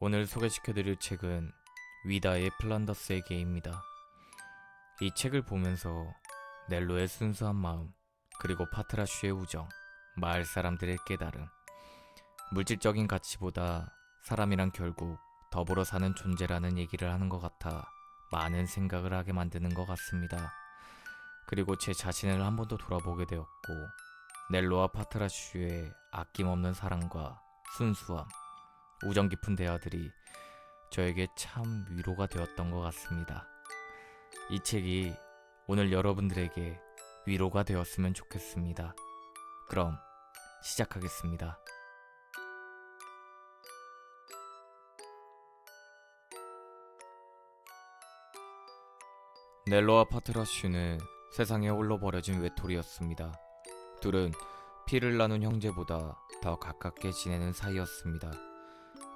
오늘 소개시켜드릴 책은 위다의 플란더스의 개입니다. 이 책을 보면서 넬로의 순수한 마음, 그리고 파트라슈의 우정, 마을 사람들의 깨달음, 물질적인 가치보다 사람이란 결국 더불어 사는 존재라는 얘기를 하는 것 같아 많은 생각을 하게 만드는 것 같습니다. 그리고 제 자신을 한 번 더 돌아보게 되었고, 넬로와 파트라슈의 아낌없는 사랑과 순수함, 우정 깊은 대화들이 저에게 참 위로가 되었던 것 같습니다. 이 책이 오늘 여러분들에게 위로가 되었으면 좋겠습니다. 그럼 시작하겠습니다. 넬로와 파트라슈는 세상에 홀로 버려진 외톨이였습니다. 둘은 피를 나눈 형제보다 더 가깝게 지내는 사이였습니다.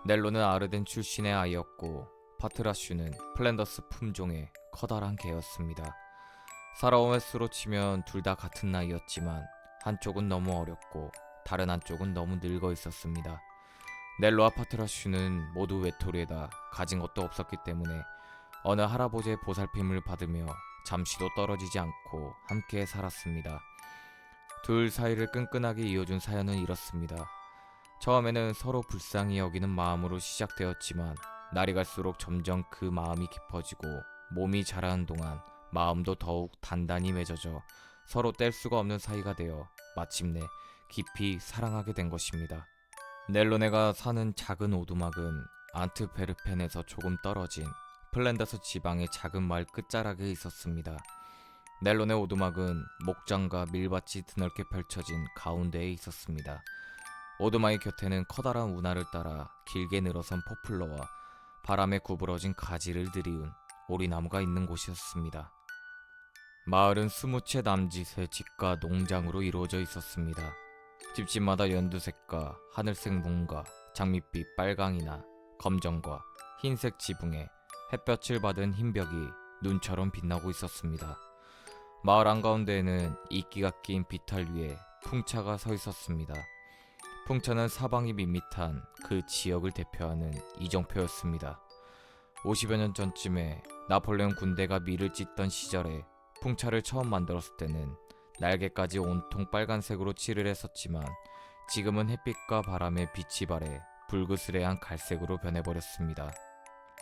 넬로는 아르덴 출신의 아이였고 파트라슈는 플랜더스 품종의 커다란 개였습니다. 살아온 횟수로 치면 둘 다 같은 나이였지만 한쪽은 너무 어렸고 다른 한쪽은 너무 늙어 있었습니다. 넬로와 파트라슈는 모두 외톨이에다 가진 것도 없었기 때문에 어느 할아버지의 보살핌을 받으며 잠시도 떨어지지 않고 함께 살았습니다. 둘 사이를 끈끈하게 이어준 사연은 이렇습니다. 처음에는 서로 불쌍히 여기는 마음으로 시작되었지만 날이 갈수록 점점 그 마음이 깊어지고 몸이 자라는 동안 마음도 더욱 단단히 맺어져 서로 뗄 수가 없는 사이가 되어 마침내 깊이 사랑하게 된 것입니다. 넬로네가 사는 작은 오두막은 안트베르펜에서 조금 떨어진 플랜더스 지방의 작은 마을 끝자락에 있었습니다. 넬로네 오두막은 목장과 밀밭이 드넓게 펼쳐진 가운데에 있었습니다. 오두막의 곁에는 커다란 운하를 따라 길게 늘어선 포플러와 바람에 구부러진 가지를 들이운 오리나무가 있는 곳이었습니다. 마을은 20채 남짓의 집과 농장으로 이루어져 있었습니다. 집집마다 연두색과 하늘색 문과 장밋빛 빨강이나 검정과 흰색 지붕에 햇볕을 받은 흰 벽이 눈처럼 빛나고 있었습니다. 마을 한가운데에는 이끼가 낀 비탈 위에 풍차가 서 있었습니다. 풍차는 사방이 밋밋한 그 지역을 대표하는 이정표였습니다. 50여 년 전쯤에 나폴레옹 군대가 밀을 찢던 시절에 풍차를 처음 만들었을 때는 날개까지 온통 빨간색으로 칠을 했었지만 지금은 햇빛과 바람에 빛이 발해 불그스레한 갈색으로 변해버렸습니다.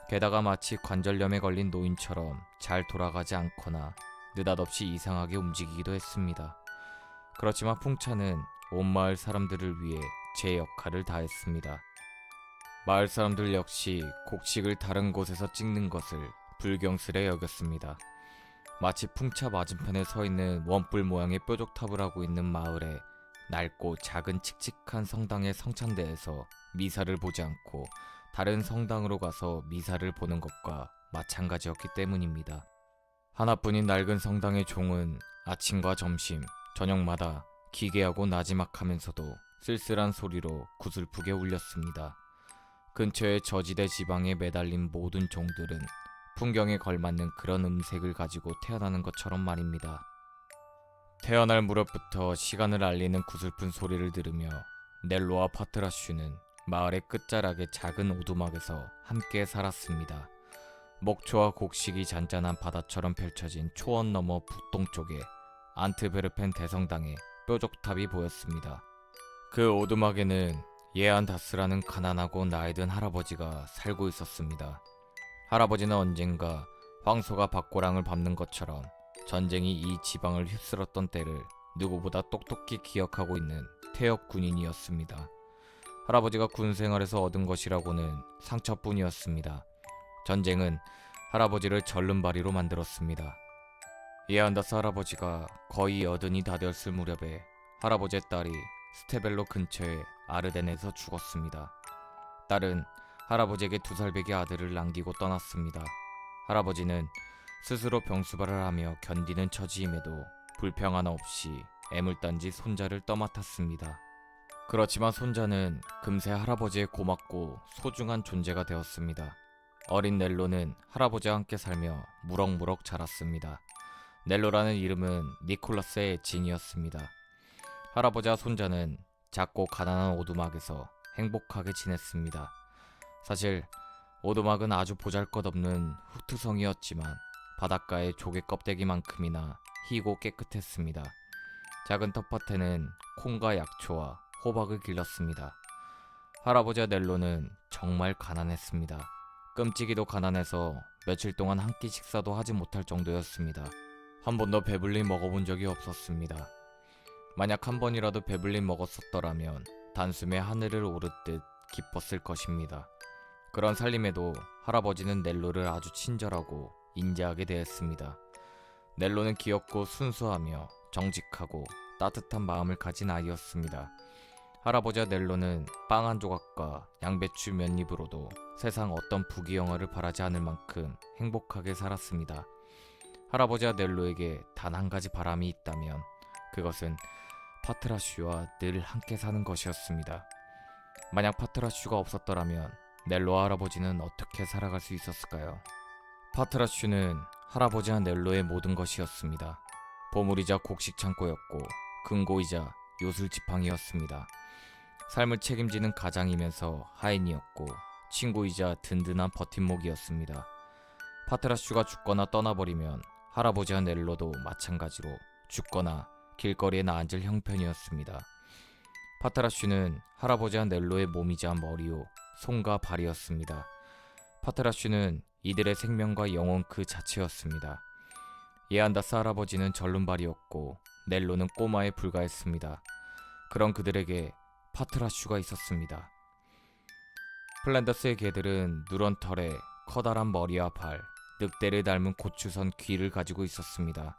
게다가 마치 관절염에 걸린 노인처럼 잘 돌아가지 않거나 느닷없이 이상하게 움직이기도 했습니다. 그렇지만 풍차는 온 마을 사람들을 위해 제 역할을 다했습니다. 마을 사람들 역시 곡식을 다른 곳에서 찍는 것을 불경스레 여겼습니다. 마치 풍차 맞은편에 서 있는 원뿔 모양의 뾰족탑을 하고 있는 마을에 낡고 작은 칙칙한 성당의 성찬대에서 미사를 보지 않고 다른 성당으로 가서 미사를 보는 것과 마찬가지였기 때문입니다. 하나뿐인 낡은 성당의 종은 아침과 점심, 저녁마다 기괴하고 나지막하면서도 쓸쓸한 소리로 구슬프게 울렸습니다. 근처의 저지대 지방에 매달린 모든 종들은 풍경에 걸맞는 그런 음색을 가지고 태어나는 것처럼 말입니다. 태어날 무렵부터 시간을 알리는 구슬픈 소리를 들으며 넬로와 파트라슈는 마을의 끝자락의 작은 오두막에서 함께 살았습니다. 목초와 곡식이 잔잔한 바다처럼 펼쳐진 초원 너머 북동쪽에 안트베르펜 대성당의 뾰족탑이 보였습니다. 그 오두막에는 예안다스라는 가난하고 나이든 할아버지가 살고 있었습니다. 할아버지는 언젠가 황소가 밭고랑을 밟는 것처럼 전쟁이 이 지방을 휩쓸었던 때를 누구보다 똑똑히 기억하고 있는 퇴역 군인이었습니다. 할아버지가 군 생활에서 얻은 것이라고는 상처뿐이었습니다. 전쟁은 할아버지를 절름발이로 만들었습니다. 예안다스 할아버지가 거의 여든이 다 되었을 무렵에 할아버지의 딸이 스테벨로 근처의 아르덴에서 죽었습니다. 딸은 할아버지에게 2살배기 아들을 남기고 떠났습니다. 할아버지는 스스로 병수발을 하며 견디는 처지임에도 불평 하나 없이 애물단지 손자를 떠맡았습니다. 그렇지만 손자는 금세 할아버지의 고맙고 소중한 존재가 되었습니다. 어린 넬로는 할아버지와 함께 살며 무럭무럭 자랐습니다. 넬로라는 이름은 니콜라스의 애칭이었습니다. 할아버지와 손자는 작고 가난한 오두막에서 행복하게 지냈습니다. 사실 오두막은 아주 보잘것없는 흙투성이었지만 바닷가의 조개 껍데기만큼이나 희고 깨끗했습니다. 작은 텃밭에는 콩과 약초와 호박을 길렀습니다. 할아버지와 넬로는 정말 가난했습니다. 끔찍이도 가난해서 며칠 동안 한 끼 식사도 하지 못할 정도였습니다. 한 번도 배불리 먹어본 적이 없었습니다. 만약 한 번이라도 배불리 먹었었더라면 단숨에 하늘을 오르듯 기뻤을 것입니다. 그런 살림에도 할아버지는 넬로를 아주 친절하고 인자하게 대했습니다. 넬로는 귀엽고 순수하며 정직하고 따뜻한 마음을 가진 아이였습니다. 할아버지와 넬로는 빵 한 조각과 양배추 몇 입으로도 세상 어떤 부귀영화를 바라지 않을 만큼 행복하게 살았습니다. 할아버지와 넬로에게 단 한 가지 바람이 있다면 그것은 파트라슈와 늘 함께 사는 것이었습니다. 만약 파트라슈가 없었더라면 넬로와 할아버지는 어떻게 살아갈 수 있었을까요? 파트라슈는 할아버지와 넬로의 모든 것이었습니다. 보물이자 곡식 창고였고 금고이자 요술 지팡이였습니다. 삶을 책임지는 가장이면서 하인이었고 친구이자 든든한 버팀목이었습니다. 파트라슈가 죽거나 떠나버리면 할아버지와 넬로도 마찬가지로 죽거나 길거리에 나앉을 형편이었습니다. 파트라슈는 할아버지와 넬로의 몸이자 머리요 손과 발이었습니다. 파트라슈는 이들의 생명과 영혼 그 자체였습니다. 예안다스 할아버지는 절름발이었고 넬로는 꼬마에 불과했습니다. 그런 그들에게 파트라슈가 있었습니다. 플란더스의 개들은 누런 털에 커다란 머리와 발, 늑대를 닮은 고추선 귀를 가지고 있었습니다.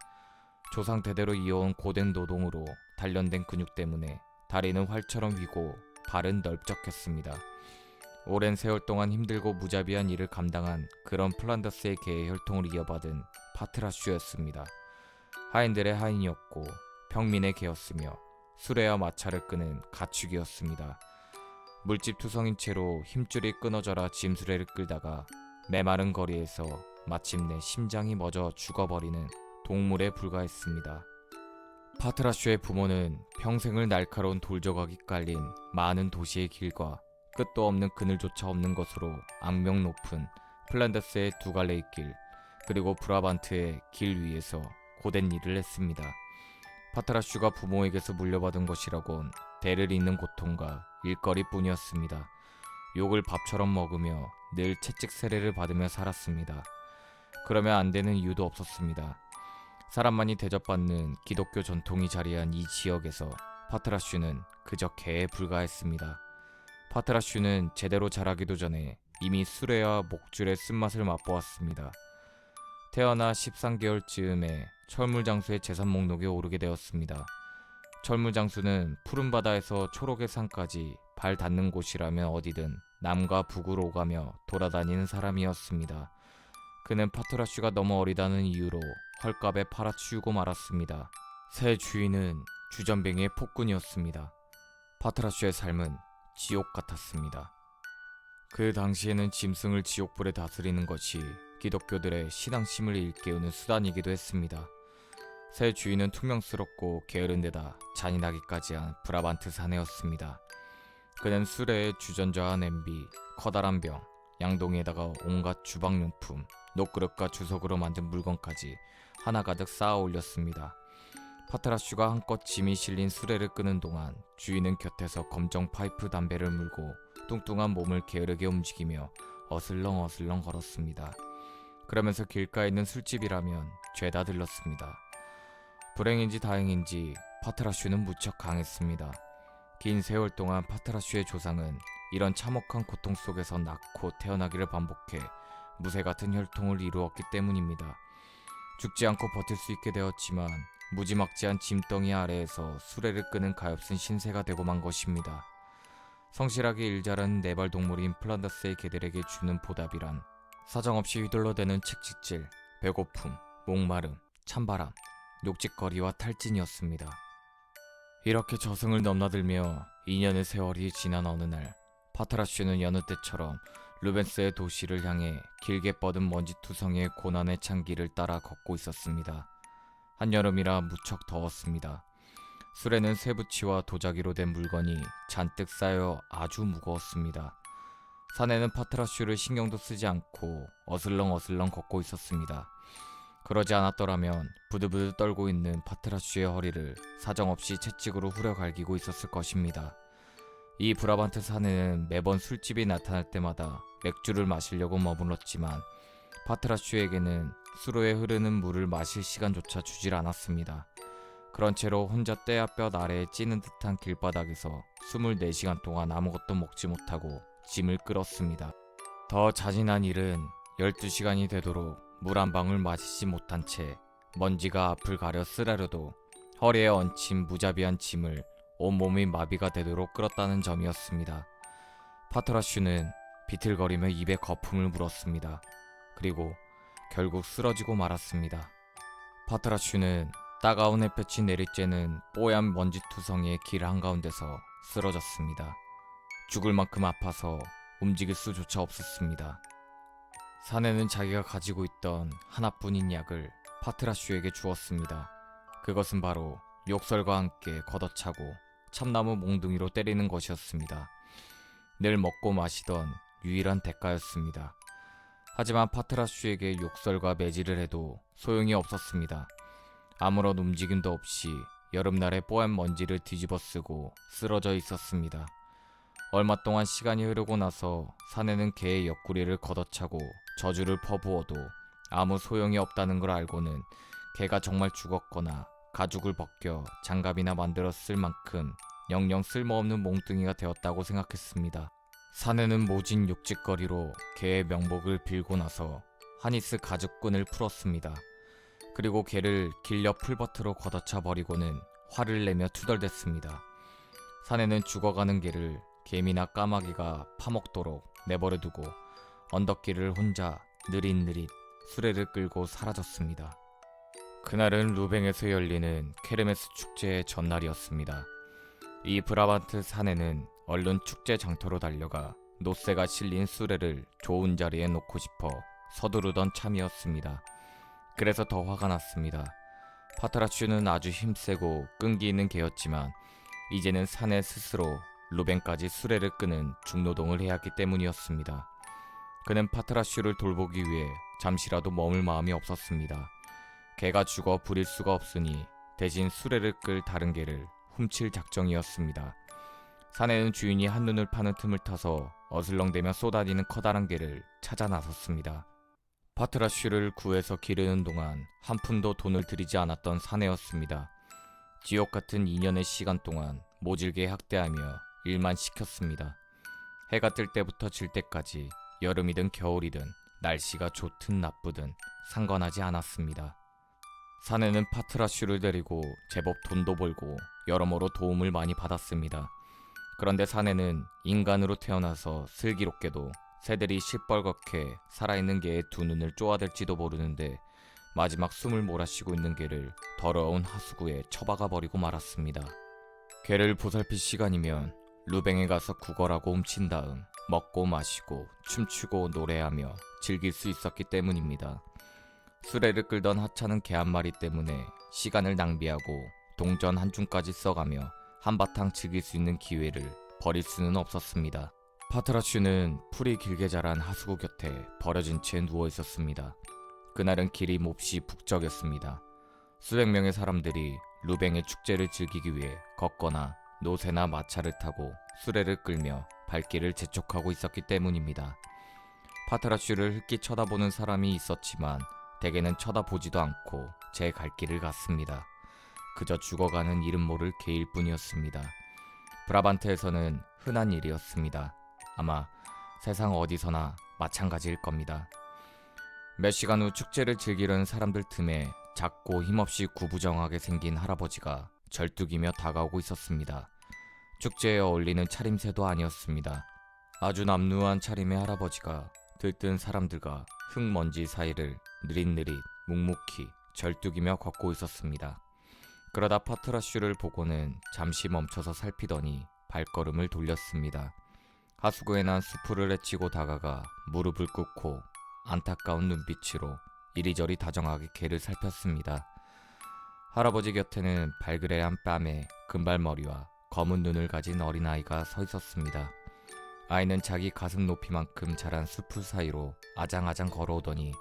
조상 대대로 이어온 고된 노동으로 단련된 근육 때문에 다리는 활처럼 휘고 발은 넓적했습니다. 오랜 세월 동안 힘들고 무자비한 일을 감당한 그런 플란더스의 개의 혈통을 이어받은 파트라슈였습니다. 하인들의 하인이었고 평민의 개였으며 수레와 마차를 끄는 가축이었습니다. 물집 투성인 채로 힘줄이 끊어져라 짐수레를 끌다가 메마른 거리에서 마침내 심장이 멎어 죽어버리는 동물에 불과했습니다. 파트라슈의 부모는 평생을 날카로운 돌조각이 깔린 많은 도시의 길과 끝도 없는 그늘조차 없는 것으로 악명 높은 플란더스의 두 갈래의 길 그리고 브라반트의 길 위에서 고된 일을 했습니다. 파트라슈가 부모에게서 물려받은 것이라곤 대를 잇는 고통과 일거리뿐이었습니다. 욕을 밥처럼 먹으며 늘 채찍 세례를 받으며 살았습니다. 그러면 안 되는 이유도 없었습니다. 사람만이 대접받는 기독교 전통이 자리한 이 지역에서 파트라슈는 그저 개에 불과했습니다. 파트라슈는 제대로 자라기도 전에 이미 수레와 목줄의 쓴맛을 맛보았습니다. 태어나 13개월 즈음에 철물장수의 재산 목록에 오르게 되었습니다. 철물장수는 푸른 바다에서 초록의 산까지 발 닿는 곳이라면 어디든 남과 북으로 오가며 돌아다니는 사람이었습니다. 그는 파트라슈가 너무 어리다는 이유로 헐값에 팔아치우고 말았습니다. 새 주인은 주전뱅이의 폭군이었습니다. 파트라슈의 삶은 지옥 같았습니다. 그 당시에는 짐승을 지옥불에 다스리는 것이 기독교들의 신앙심을 일깨우는 수단이기도 했습니다. 새 주인은 퉁명스럽고 게으른 데다 잔인하기까지 한 브라반트 사내였습니다. 그는 수레에 주전자와 냄비, 커다란 병, 양동이에다가 온갖 주방용품, 녹그릇과 주석으로 만든 물건까지 하나 가득 쌓아 올렸습니다. 파트라슈가 한껏 짐이 실린 수레를 끄는 동안 주인은 곁에서 검정 파이프 담배를 물고 뚱뚱한 몸을 게으르게 움직이며 어슬렁어슬렁 걸었습니다. 그러면서 길가에 있는 술집이라면 죄다 들렀습니다. 불행인지 다행인지 파트라슈는 무척 강했습니다. 긴 세월 동안 파트라슈의 조상은 이런 참혹한 고통 속에서 낳고 태어나기를 반복해 무쇠 같은 혈통을 이루었기 때문입니다. 죽지 않고 버틸 수 있게 되었지만 무지막지한 짐덩이 아래에서 수레를 끄는 가엾은 신세가 되고 만 것입니다. 성실하게 일 잘하는 네발 동물인 플란더스의 개들에게 주는 보답이란 사정없이 휘둘러대는 채찍질, 배고픔, 목마름, 찬바람, 욕짓거리와 탈진이었습니다. 이렇게 저승을 넘나들며 2년의 세월이 지난 어느 날 파트라슈는 여느 때처럼 루벤스의 도시를 향해 길게 뻗은 먼지투성이의 고난의 찬길을 따라 걷고 있었습니다. 한여름이라 무척 더웠습니다. 수레는 쇠붙이와 도자기로 된 물건이 잔뜩 쌓여 아주 무거웠습니다. 사내는 파트라슈를 신경도 쓰지 않고 어슬렁어슬렁 걷고 있었습니다. 그러지 않았더라면 부들부들 떨고 있는 파트라슈의 허리를 사정없이 채찍으로 후려갈기고 있었을 것입니다. 이 브라반트 사내는 매번 술집이 나타날 때마다 맥주를 마시려고 머물렀지만 파트라슈에게는 수로에 흐르는 물을 마실 시간조차 주질 않았습니다. 그런 채로 혼자 떼야볕 아래에 찌는 듯한 길바닥에서 24시간 동안 아무것도 먹지 못하고 짐을 끌었습니다. 더 잔인한 일은 12시간이 되도록 물 한 방울 마시지 못한 채 먼지가 앞을 가려 쓰라려도 허리에 얹힌 무자비한 짐을 온몸이 마비가 되도록 끌었다는 점이었습니다. 파트라슈는 비틀거리며 입에 거품을 물었습니다. 그리고 결국 쓰러지고 말았습니다. 파트라슈는 따가운 햇볕이 내리쬐는 뽀얀 먼지투성이의 길 한가운데서 쓰러졌습니다. 죽을 만큼 아파서 움직일 수조차 없었습니다. 사내는 자기가 가지고 있던 하나뿐인 약을 파트라슈에게 주었습니다. 그것은 바로 욕설과 함께 걷어차고 참나무 몽둥이로 때리는 것이었습니다. 늘 먹고 마시던 유일한 대가였습니다. 하지만 파트라슈에게 욕설과 매질을 해도 소용이 없었습니다. 아무런 움직임도 없이 여름날의 뽀얀 먼지를 뒤집어 쓰고 쓰러져 있었습니다. 얼마 동안 시간이 흐르고 나서 사내는 개의 옆구리를 걷어차고 저주를 퍼부어도 아무 소용이 없다는 걸 알고는 개가 정말 죽었거나 가죽을 벗겨 장갑이나 만들었을 만큼 영영 쓸모없는 몽둥이가 되었다고 생각했습니다. 사내는 모진 욕짓거리로 개의 명복을 빌고 나서 하니스 가죽끈을 풀었습니다. 그리고 개를 길 옆 풀밭으로 걷어차 버리고는 화를 내며 투덜댔습니다. 사내는 죽어가는 개를 개미나 까마귀가 파먹도록 내버려두고 언덕길을 혼자 느릿느릿 수레를 끌고 사라졌습니다. 그날은 루뱅에서 열리는 케르메스 축제의 전날이었습니다. 이 브라반트 사내는 얼른 축제 장터로 달려가 노새가 실린 수레를 좋은 자리에 놓고 싶어 서두르던 참이었습니다. 그래서 더 화가 났습니다. 파트라슈는 아주 힘세고 끈기 있는 개였지만 이제는 사내 스스로 루벤까지 수레를 끄는 중노동을 해야 했기 때문이었습니다. 그는 파트라슈를 돌보기 위해 잠시라도 머물 마음이 없었습니다. 개가 죽어 부릴 수가 없으니 대신 수레를 끌 다른 개를 훔칠 작정이었습니다. 사내는 주인이 한눈을 파는 틈을 타서 어슬렁대며 쏟아지는 커다란 개를 찾아 나섰습니다. 파트라슈를 구해서 기르는 동안 한 푼도 돈을 들이지 않았던 사내였습니다. 지옥 같은 2년의 시간 동안 모질게 학대하며 일만 시켰습니다. 해가 뜰 때부터 질 때까지 여름이든 겨울이든 날씨가 좋든 나쁘든 상관하지 않았습니다. 사내는 파트라슈를 데리고 제법 돈도 벌고 여러모로 도움을 많이 받았습니다. 그런데 사내는 인간으로 태어나서 슬기롭게도 새들이 시뻘겋게 살아있는 개의 두 눈을 쪼아댈지도 모르는데 마지막 숨을 몰아쉬고 있는 개를 더러운 하수구에 처박아 버리고 말았습니다. 개를 보살필 시간이면 루뱅에 가서 구걸하고 훔친 다음 먹고 마시고 춤추고 노래하며 즐길 수 있었기 때문입니다. 수레를 끌던 하찮은 개 한 마리 때문에 시간을 낭비하고 동전 한 줌까지 써가며 한바탕 즐길 수 있는 기회를 버릴 수는 없었습니다. 파트라슈는 풀이 길게 자란 하수구 곁에 버려진 채 누워 있었습니다. 그날은 길이 몹시 북적였습니다. 수백 명의 사람들이 루뱅의 축제를 즐기기 위해 걷거나 노새나 마차를 타고 수레를 끌며 발길을 재촉하고 있었기 때문입니다. 파트라슈를 흑기 쳐다보는 사람이 있었지만 대개는 쳐다보지도 않고 제 갈 길을 갔습니다. 그저 죽어가는 이름 모를 개일 뿐이었습니다. 브라반트에서는 흔한 일이었습니다. 아마 세상 어디서나 마찬가지일 겁니다. 몇 시간 후 축제를 즐기려는 사람들 틈에 작고 힘없이 구부정하게 생긴 할아버지가 절뚝이며 다가오고 있었습니다. 축제에 어울리는 차림새도 아니었습니다. 아주 남루한 차림의 할아버지가 들뜬 사람들과 흙먼지 사이를 느릿느릿 묵묵히 절뚝이며 걷고 있었습니다. 그러다 파트라슈를 보고는 잠시 멈춰서 살피더니 발걸음을 돌렸습니다. 하수구에 난 수풀을 헤치고 다가가 무릎을 꿇고 안타까운 눈빛으로 이리저리 다정하게 개를 살폈습니다. 할아버지 곁에는 발그레한 뺨에 금발머리와 검은 눈을 가진 어린아이가 서 있었습니다. 아이는 자기 가슴 높이만큼 자란 숲풀 사이로 아장아장 걸어오더니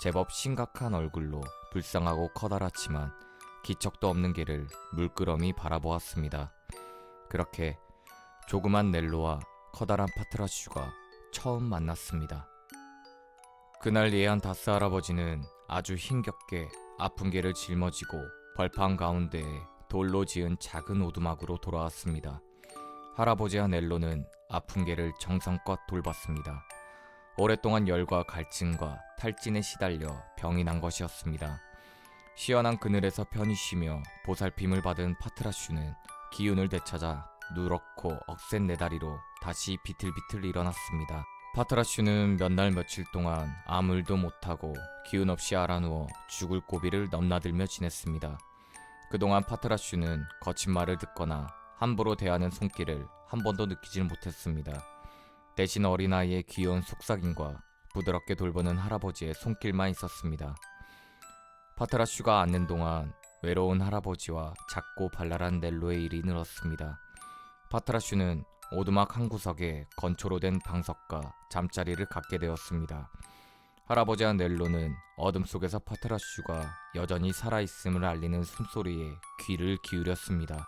제법 심각한 얼굴로 불쌍하고 커다랗지만 기척도 없는 개를 물끄러미 바라보았습니다. 그렇게 조그만 넬로와 커다란 파트라슈가 처음 만났습니다. 그날 예안다스 할아버지는 아주 힘겹게 아픈 개를 짊어지고 벌판 가운데에 돌로 지은 작은 오두막으로 돌아왔습니다. 할아버지와 넬로는 아픈 개를 정성껏 돌봤습니다. 오랫동안 열과 갈증과 탈진에 시달려 병이 난 것이었습니다. 시원한 그늘에서 편히 쉬며 보살핌을 받은 파트라슈는 기운을 되찾아 누렇고 억센 네 다리로 다시 비틀비틀 일어났습니다. 파트라슈는 몇 날 며칠 동안 아무 일도 못하고 기운 없이 알아누워 죽을 고비를 넘나들며 지냈습니다. 그동안 파트라슈는 거친 말을 듣거나 함부로 대하는 손길을 한 번도 느끼질 못했습니다. 대신 어린아이의 귀여운 속삭임과 부드럽게 돌보는 할아버지의 손길만 있었습니다. 파트라슈가 앉는 동안 외로운 할아버지와 작고 발랄한 넬로의 일이 늘었습니다. 파트라슈는 오두막 한 구석에 건초로 된 방석과 잠자리를 갖게 되었습니다. 할아버지와 넬로는 어둠 속에서 파트라슈가 여전히 살아있음을 알리는 숨소리에 귀를 기울였습니다.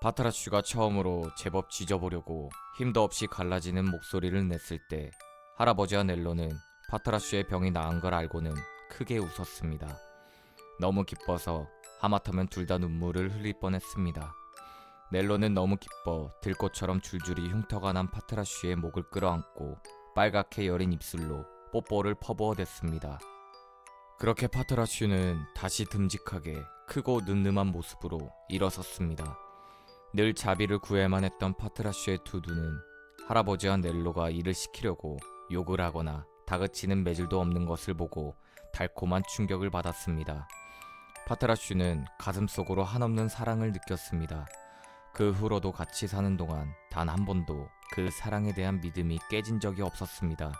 파트라슈가 처음으로 제법 짖어보려고 힘도 없이 갈라지는 목소리를 냈을 때 할아버지와 넬로는 파트라슈의 병이 나은 걸 알고는 크게 웃었습니다. 너무 기뻐서 하마터면 둘 다 눈물을 흘릴 뻔했습니다. 넬로는 너무 기뻐 들꽃처럼 줄줄이 흉터가 난 파트라슈의 목을 끌어안고 빨갛게 여린 입술로 뽀뽀를 퍼부어댔습니다. 그렇게 파트라슈는 다시 듬직하게 크고 늠름한 모습으로 일어섰습니다. 늘 자비를 구해야만 했던 파트라슈의 두 눈은 할아버지와 넬로가 일을 시키려고 욕을 하거나 다그치는 매질도 없는 것을 보고 달콤한 충격을 받았습니다. 파트라슈는 가슴속으로 한없는 사랑을 느꼈습니다. 그 후로도 같이 사는 동안 단 한 번도 그 사랑에 대한 믿음이 깨진 적이 없었습니다.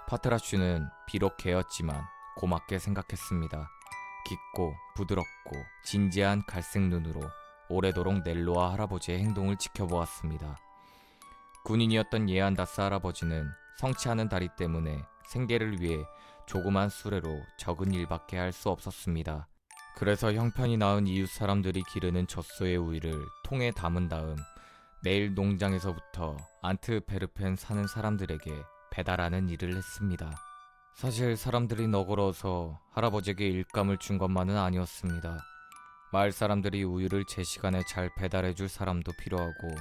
파트라슈는 비록 개였지만 고맙게 생각했습니다. 깊고 부드럽고 진지한 갈색 눈으로 오래도록 넬로와 할아버지의 행동을 지켜보았습니다. 군인이었던 예안다스 할아버지는 성치 않은 다리 때문에 생계를 위해 조그만 수레로 적은 일밖에 할 수 없었습니다. 그래서 형편이 나은 이웃 사람들이 기르는 젖소의 우유를 통에 담은 다음 매일 농장에서부터 안트베르펜 사는 사람들에게 배달하는 일을 했습니다. 사실 사람들이 너그러워서 할아버지에게 일감을 준 것만은 아니었습니다. 마을 사람들이 우유를 제 시간에 잘 배달해줄 사람도 필요하고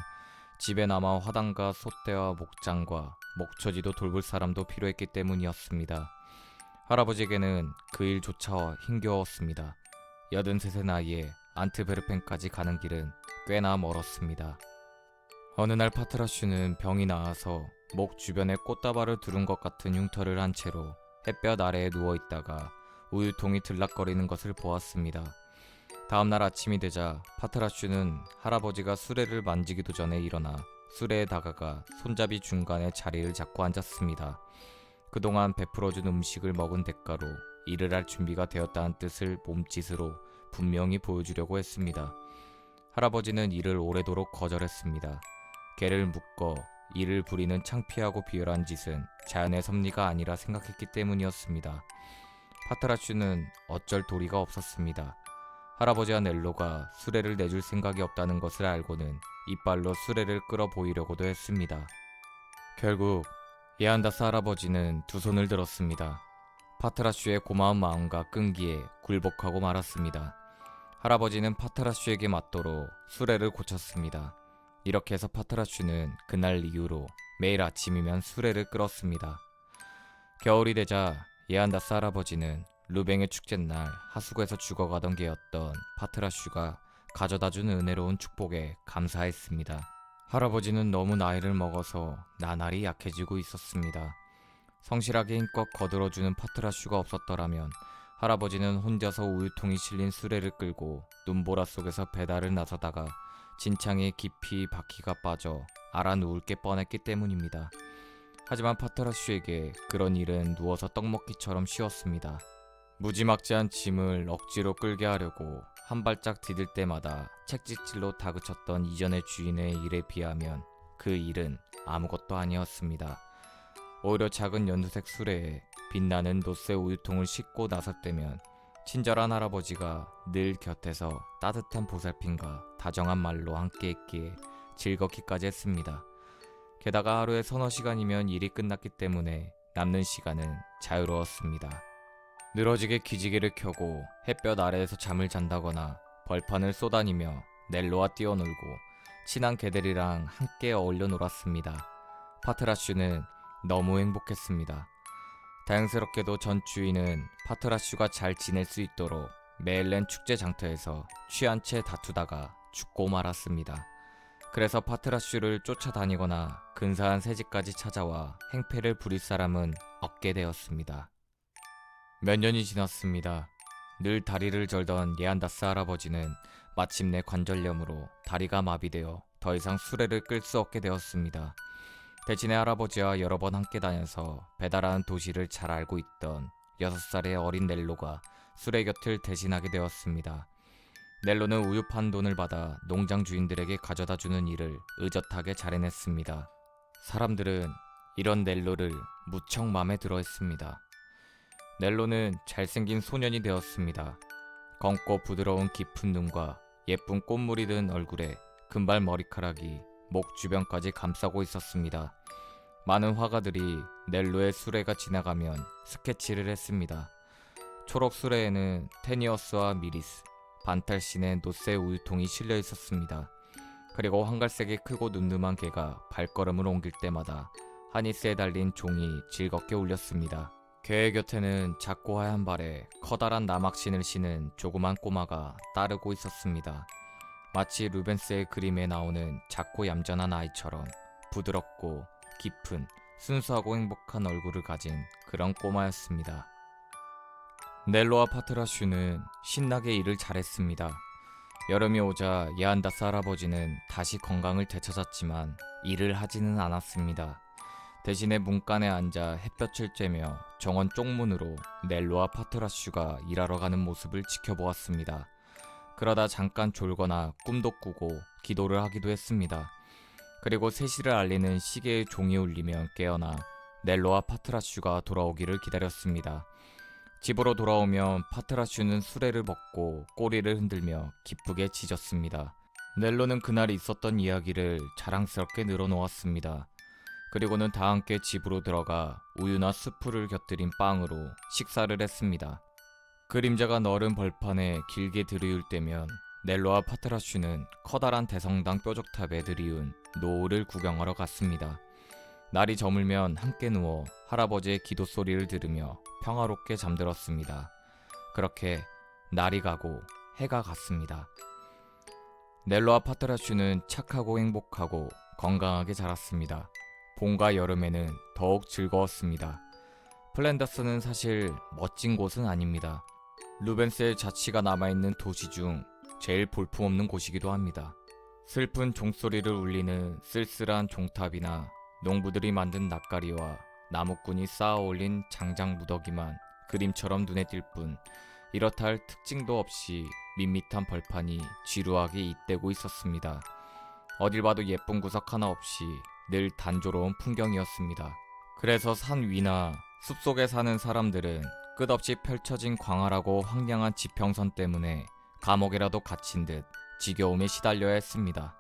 집에 남아 화단과 솥대와 목장과 목초지도 돌볼 사람도 필요했기 때문이었습니다. 할아버지에게는 그 일조차 힘겨웠습니다. 83의 나이에 안트베르펜까지 가는 길은 꽤나 멀었습니다. 어느 날 파트라슈는 병이 나아서 목 주변에 꽃다발을 두른 것 같은 흉터를 한 채로 햇볕 아래에 누워있다가 우유통이 들락거리는 것을 보았습니다. 다음날 아침이 되자 파트라슈는 할아버지가 수레를 만지기도 전에 일어나 수레에 다가가 손잡이 중간에 자리를 잡고 앉았습니다. 그동안 베풀어준 음식을 먹은 대가로 일을 할 준비가 되었다는 뜻을 몸짓으로 분명히 보여주려고 했습니다. 할아버지는 이를 오래도록 거절했습니다. 개를 묶어 이를 부리는 창피하고 비열한 짓은 자연의 섭리가 아니라 생각했기 때문이었습니다. 파트라슈는 어쩔 도리가 없었습니다. 할아버지와 넬로가 수레를 내줄 생각이 없다는 것을 알고는 이빨로 수레를 끌어 보이려고도 했습니다. 결국 예안다스 할아버지는 두 손을 들었습니다. 파트라슈의 고마운 마음과 끈기에 굴복하고 말았습니다. 할아버지는 파트라슈에게 맞도록 수레를 고쳤습니다. 이렇게 해서 파트라슈는 그날 이후로 매일 아침이면 수레를 끌었습니다. 겨울이 되자 예안다스 할아버지는 루뱅의 축제날 하수구에서 죽어가던 개였던 파트라슈가 가져다준 은혜로운 축복에 감사했습니다. 할아버지는 너무 나이를 먹어서 나날이 약해지고 있었습니다. 성실하게 힘껏 거들어주는 파트라슈가 없었더라면 할아버지는 혼자서 우유통이 실린 수레를 끌고 눈보라 속에서 배달을 나서다가 진창에 깊이 바퀴가 빠져 알아 누울 게 뻔했기 때문입니다. 하지만 파트라슈에게 그런 일은 누워서 떡먹기처럼 쉬웠습니다. 무지막지한 짐을 억지로 끌게 하려고 한 발짝 디딜 때마다 책짓질로 다그쳤던 이전의 주인의 일에 비하면 그 일은 아무것도 아니었습니다. 오히려 작은 연두색 수레에 빛나는 노쇠 우유통을 싣고 나설 때면 친절한 할아버지가 늘 곁에서 따뜻한 보살핌과 다정한 말로 함께했기에 즐겁기까지 했습니다. 게다가 하루에 서너 시간이면 일이 끝났기 때문에 남는 시간은 자유로웠습니다. 늘어지게 기지개를 켜고 햇볕 아래에서 잠을 잔다거나 벌판을 쏘다니며 넬로와 뛰어놀고 친한 개들이랑 함께 어울려 놀았습니다. 파트라슈는 너무 행복했습니다. 다행스럽게도 전 주인은 파트라슈가 잘 지낼 수 있도록 메일랜 축제 장터에서 취한 채 다투다가 죽고 말았습니다. 그래서 파트라슈를 쫓아다니거나 근사한 새집까지 찾아와 행패를 부릴 사람은 없게 되었습니다. 몇 년이 지났습니다. 늘 다리를 절던 예안다스 할아버지는 마침내 관절염으로 다리가 마비되어 더 이상 수레를 끌 수 없게 되었습니다. 대신에 할아버지와 여러 번 함께 다녀서 배달하는 도시를 잘 알고 있던 6살의 어린 넬로가 수레 곁을 대신하게 되었습니다. 넬로는 우유 판 돈을 받아 농장 주인들에게 가져다 주는 일을 의젓하게 잘 해냈습니다. 사람들은 이런 넬로를 무척 마음에 들어 했습니다. 넬로는 잘생긴 소년이 되었습니다. 검고 부드러운 깊은 눈과 예쁜 꽃물이 든 얼굴에 금발 머리카락이 목 주변까지 감싸고 있었습니다. 많은 화가들이 넬로의 수레가 지나가면 스케치를 했습니다. 초록 수레에는 테니어스와 미리스, 반탈신의 노쇠 우유통이 실려 있었습니다. 그리고 황갈색의 크고 늠름한 개가 발걸음을 옮길 때마다 하니스에 달린 종이 즐겁게 울렸습니다. 개의 곁에는 작고 하얀 발에 커다란 나막신을 신은 조그만 꼬마가 따르고 있었습니다. 마치 루벤스의 그림에 나오는 작고 얌전한 아이처럼 부드럽고 깊은 순수하고 행복한 얼굴을 가진 그런 꼬마였습니다. 넬로와 파트라슈는 신나게 일을 잘했습니다. 여름이 오자 예안다스 할아버지는 다시 건강을 되찾았지만 일을 하지는 않았습니다. 대신에 문간에 앉아 햇볕을 쬐며 정원 쪽문으로 넬로와 파트라슈가 일하러 가는 모습을 지켜보았습니다. 그러다 잠깐 졸거나 꿈도 꾸고 기도를 하기도 했습니다. 그리고 세시를 알리는 시계의 종이 울리면 깨어나 넬로와 파트라슈가 돌아오기를 기다렸습니다. 집으로 돌아오면 파트라슈는 수레를 벗고 꼬리를 흔들며 기쁘게 짖었습니다. 넬로는 그날 있었던 이야기를 자랑스럽게 늘어놓았습니다. 그리고는 다 함께 집으로 들어가 우유나 수프를 곁들인 빵으로 식사를 했습니다. 그림자가 너른 벌판에 길게 들이울 때면 넬로와 파트라슈는 커다란 대성당 뾰족탑에 들이운 노을을 구경하러 갔습니다. 날이 저물면 함께 누워 할아버지의 기도 소리를 들으며 평화롭게 잠들었습니다. 그렇게 날이 가고 해가 갔습니다. 넬로와 파트라슈는 착하고 행복하고 건강하게 자랐습니다. 봄과 여름에는 더욱 즐거웠습니다. 플랜더스는 사실 멋진 곳은 아닙니다. 루벤스의 자취가 남아있는 도시 중 제일 볼품없는 곳이기도 합니다. 슬픈 종소리를 울리는 쓸쓸한 종탑이나 농부들이 만든 낯가리와 나무꾼이 쌓아 올린 장작 무더기만 그림처럼 눈에 띌 뿐 이렇다 할 특징도 없이 밋밋한 벌판이 지루하게 잇대고 있었습니다. 어딜 봐도 예쁜 구석 하나 없이 늘 단조로운 풍경이었습니다. 그래서 산 위나 숲속에 사는 사람들은 끝없이 펼쳐진 광활하고 황량한 지평선 때문에 감옥이라도 갇힌 듯 지겨움에 시달려야 했습니다.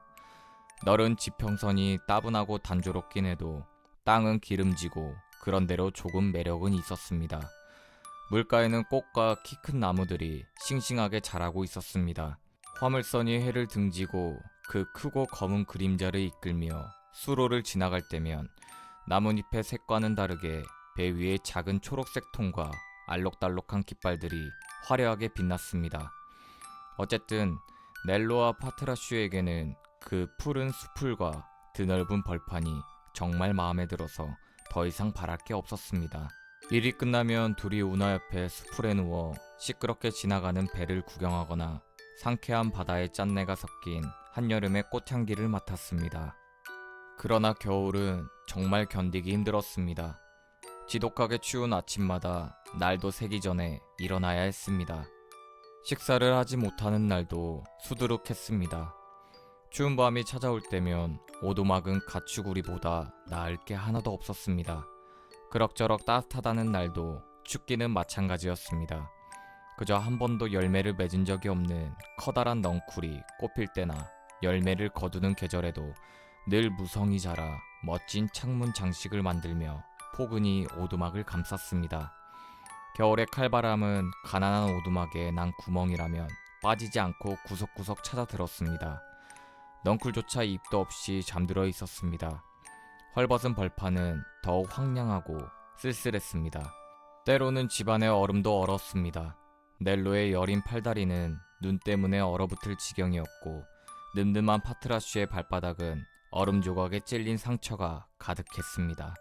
너른 지평선이 따분하고 단조롭긴 해도 땅은 기름지고 그런대로 조금 매력은 있었습니다. 물가에는 꽃과 키 큰 나무들이 싱싱하게 자라고 있었습니다. 화물선이 해를 등지고 그 크고 검은 그림자를 이끌며 수로를 지나갈 때면 나뭇잎의 색과는 다르게 배 위에 작은 초록색 통과 알록달록한 깃발들이 화려하게 빛났습니다. 어쨌든 넬로와 파트라슈에게는 그 푸른 수풀과 드넓은 벌판이 정말 마음에 들어서 더 이상 바랄 게 없었습니다. 일이 끝나면 둘이 운하 옆에 수풀에 누워 시끄럽게 지나가는 배를 구경하거나 상쾌한 바다의 짠내가 섞인 한여름의 꽃향기를 맡았습니다. 그러나 겨울은 정말 견디기 힘들었습니다. 지독하게 추운 아침마다 날도 새기 전에 일어나야 했습니다. 식사를 하지 못하는 날도 수두룩했습니다. 추운 밤이 찾아올 때면 오두막은 가축우리보다 나을 게 하나도 없었습니다. 그럭저럭 따뜻하다는 날도 춥기는 마찬가지였습니다. 그저 한 번도 열매를 맺은 적이 없는 커다란 넝쿨이 꽃필 때나 열매를 거두는 계절에도 늘 무성히 자라 멋진 창문 장식을 만들며 포근히 오두막을 감쌌습니다. 겨울의 칼바람은 가난한 오두막에 난 구멍이라면 빠지지 않고 구석구석 찾아들었습니다. 넝쿨조차 입도 없이 잠들어 있었습니다. 헐벗은 벌판은 더욱 황량하고 쓸쓸했습니다. 때로는 집안의 얼음도 얼었습니다. 넬로의 여린 팔다리는 눈 때문에 얼어붙을 지경이었고 늠름한 파트라슈의 발바닥은 얼음 조각에 찔린 상처가 가득했습니다.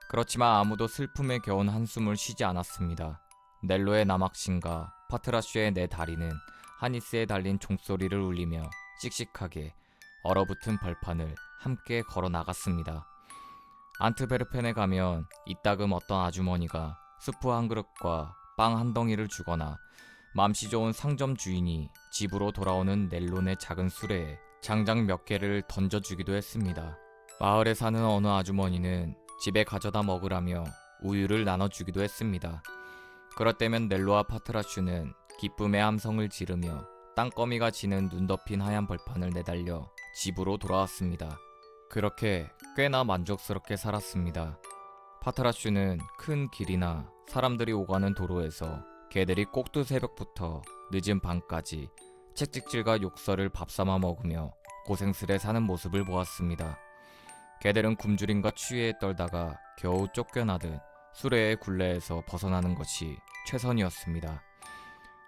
그렇지만 아무도 슬픔에 겨운 한숨을 쉬지 않았습니다. 넬로의 남학신과 파트라슈의 네 다리는 하니스에 달린 종소리를 울리며 씩씩하게 얼어붙은 벌판을 함께 걸어 나갔습니다. 안트베르펜에 가면 이따금 어떤 아주머니가 수프 한 그릇과 빵 한 덩이를 주거나 맘씨 좋은 상점 주인이 집으로 돌아오는 넬론의 작은 수레에 장작 몇 개를 던져주기도 했습니다. 마을에 사는 어느 아주머니는 집에 가져다 먹으라며 우유를 나눠주기도 했습니다. 그럴 때면 넬로와 파트라슈는 기쁨의 함성을 지르며 땅거미가 지는 눈 덮인 하얀 벌판을 내달려 집으로 돌아왔습니다. 그렇게 꽤나 만족스럽게 살았습니다. 파트라슈는 큰 길이나 사람들이 오가는 도로에서 개들이 꼭두 새벽부터 늦은 밤까지 채찍질과 욕설을 밥삼아 먹으며 고생스레 사는 모습을 보았습니다. 개들은 굶주림과 추위에 떨다가 겨우 쫓겨나듯 수레의 굴레에서 벗어나는 것이 최선이었습니다.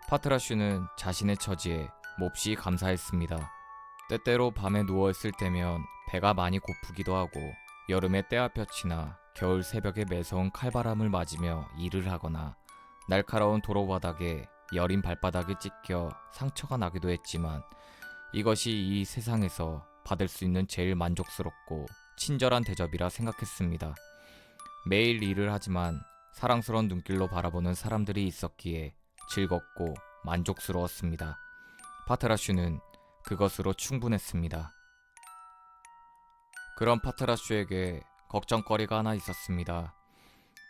파트라슈는 자신의 처지에 몹시 감사했습니다. 때때로 밤에 누워있을 때면 배가 많이 고프기도 하고 여름에 떼아볕이나 겨울 새벽에 매서운 칼바람을 맞으며 일을 하거나 날카로운 도로바닥에 여린 발바닥이 찢겨 상처가 나기도 했지만 이것이 이 세상에서 받을 수 있는 제일 만족스럽고 친절한 대접이라 생각했습니다. 매일 일을 하지만 사랑스러운 눈길로 바라보는 사람들이 있었기에 즐겁고 만족스러웠습니다. 파트라슈는 그것으로 충분했습니다. 그런 파트라슈에게 걱정거리가 하나 있었습니다.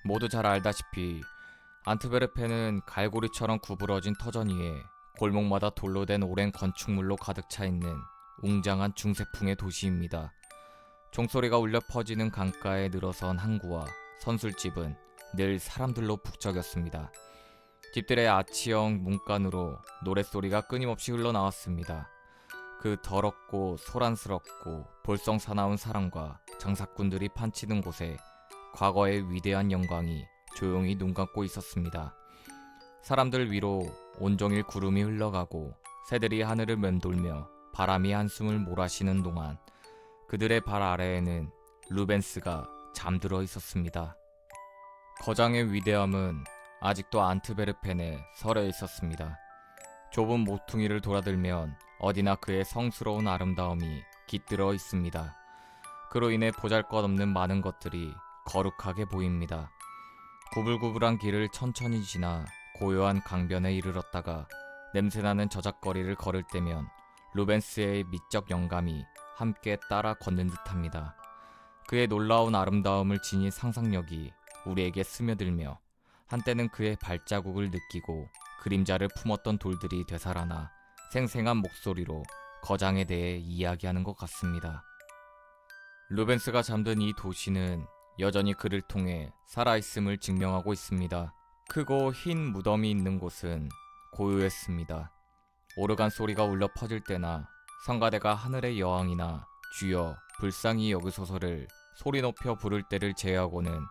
모두 잘 알다시피 안트베르펜은 갈고리처럼 구부러진 터전 위에 골목마다 돌로 된 오랜 건축물로 가득 차 있는 웅장한 중세풍의 도시입니다. 종소리가 울려 퍼지는 강가에 늘어선 항구와 선술집은 늘 사람들로 북적였습니다. 집들의 아치형 문간으로 노랫소리가 끊임없이 흘러나왔습니다. 그 더럽고 소란스럽고 볼썽 사나운 사람과 장사꾼들이 판치는 곳에 과거의 위대한 영광이 조용히 눈 감고 있었습니다. 사람들 위로 온종일 구름이 흘러가고 새들이 하늘을 맴돌며 바람이 한숨을 몰아쉬는 동안 그들의 발 아래에는 루벤스가 잠들어 있었습니다. 거장의 위대함은 아직도 안트베르펜에 서려 있었습니다. 좁은 모퉁이를 돌아들면 어디나 그의 성스러운 아름다움이 깃들어 있습니다. 그로 인해 보잘것없는 많은 것들이 거룩하게 보입니다. 구불구불한 길을 천천히 지나 고요한 강변에 이르렀다가 냄새나는 저작거리를 걸을 때면 루벤스의 미적 영감이 함께 따라 걷는 듯합니다. 그의 놀라운 아름다움을 지닌 상상력이 우리에게 스며들며 한때는 그의 발자국을 느끼고 그림자를 품었던 돌들이 되살아나 생생한 목소리로 거장에 대해 이야기하는 것 같습니다. 루벤스가 잠든 이 도시는 여전히 그를 통해 살아있음을 증명하고 있습니다. 크고 흰 무덤이 있는 곳은 고요했습니다. 오르간 소리가 울려 퍼질 때나 성가대가 하늘의 여왕이나 주여 불쌍히 여기소서를 소리 높여 부를 때를 제외하고는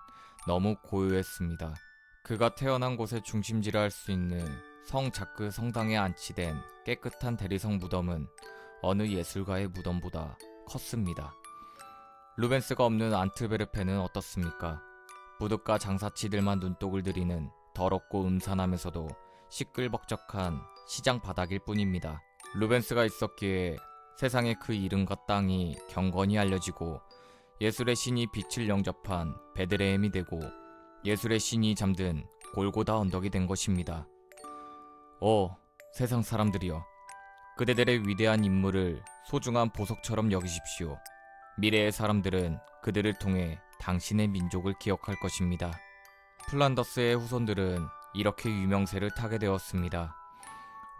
너무 고요했습니다. 그가 태어난 곳의 중심지라 할 수 있는 성 자크 성당에 안치된 깨끗한 대리석 무덤은 어느 예술가의 무덤보다 컸습니다. 루벤스가 없는 안트베르펜은 어떻습니까? 부둣가 장사치들만 눈독을 들이는 더럽고 음산하면서도 시끌벅적한 시장 바닥일 뿐입니다. 루벤스가 있었기에 세상에 그 이름과 땅이 경건히 알려지고 예술의 신이 빛을 영접한 베드레헴이 되고 예술의 신이 잠든 골고다 언덕이 된 것입니다. 오, 세상 사람들이여, 그대들의 위대한 인물을 소중한 보석처럼 여기십시오. 미래의 사람들은 그들을 통해 당신의 민족을 기억할 것입니다. 플란더스의 후손들은 이렇게 유명세를 타게 되었습니다.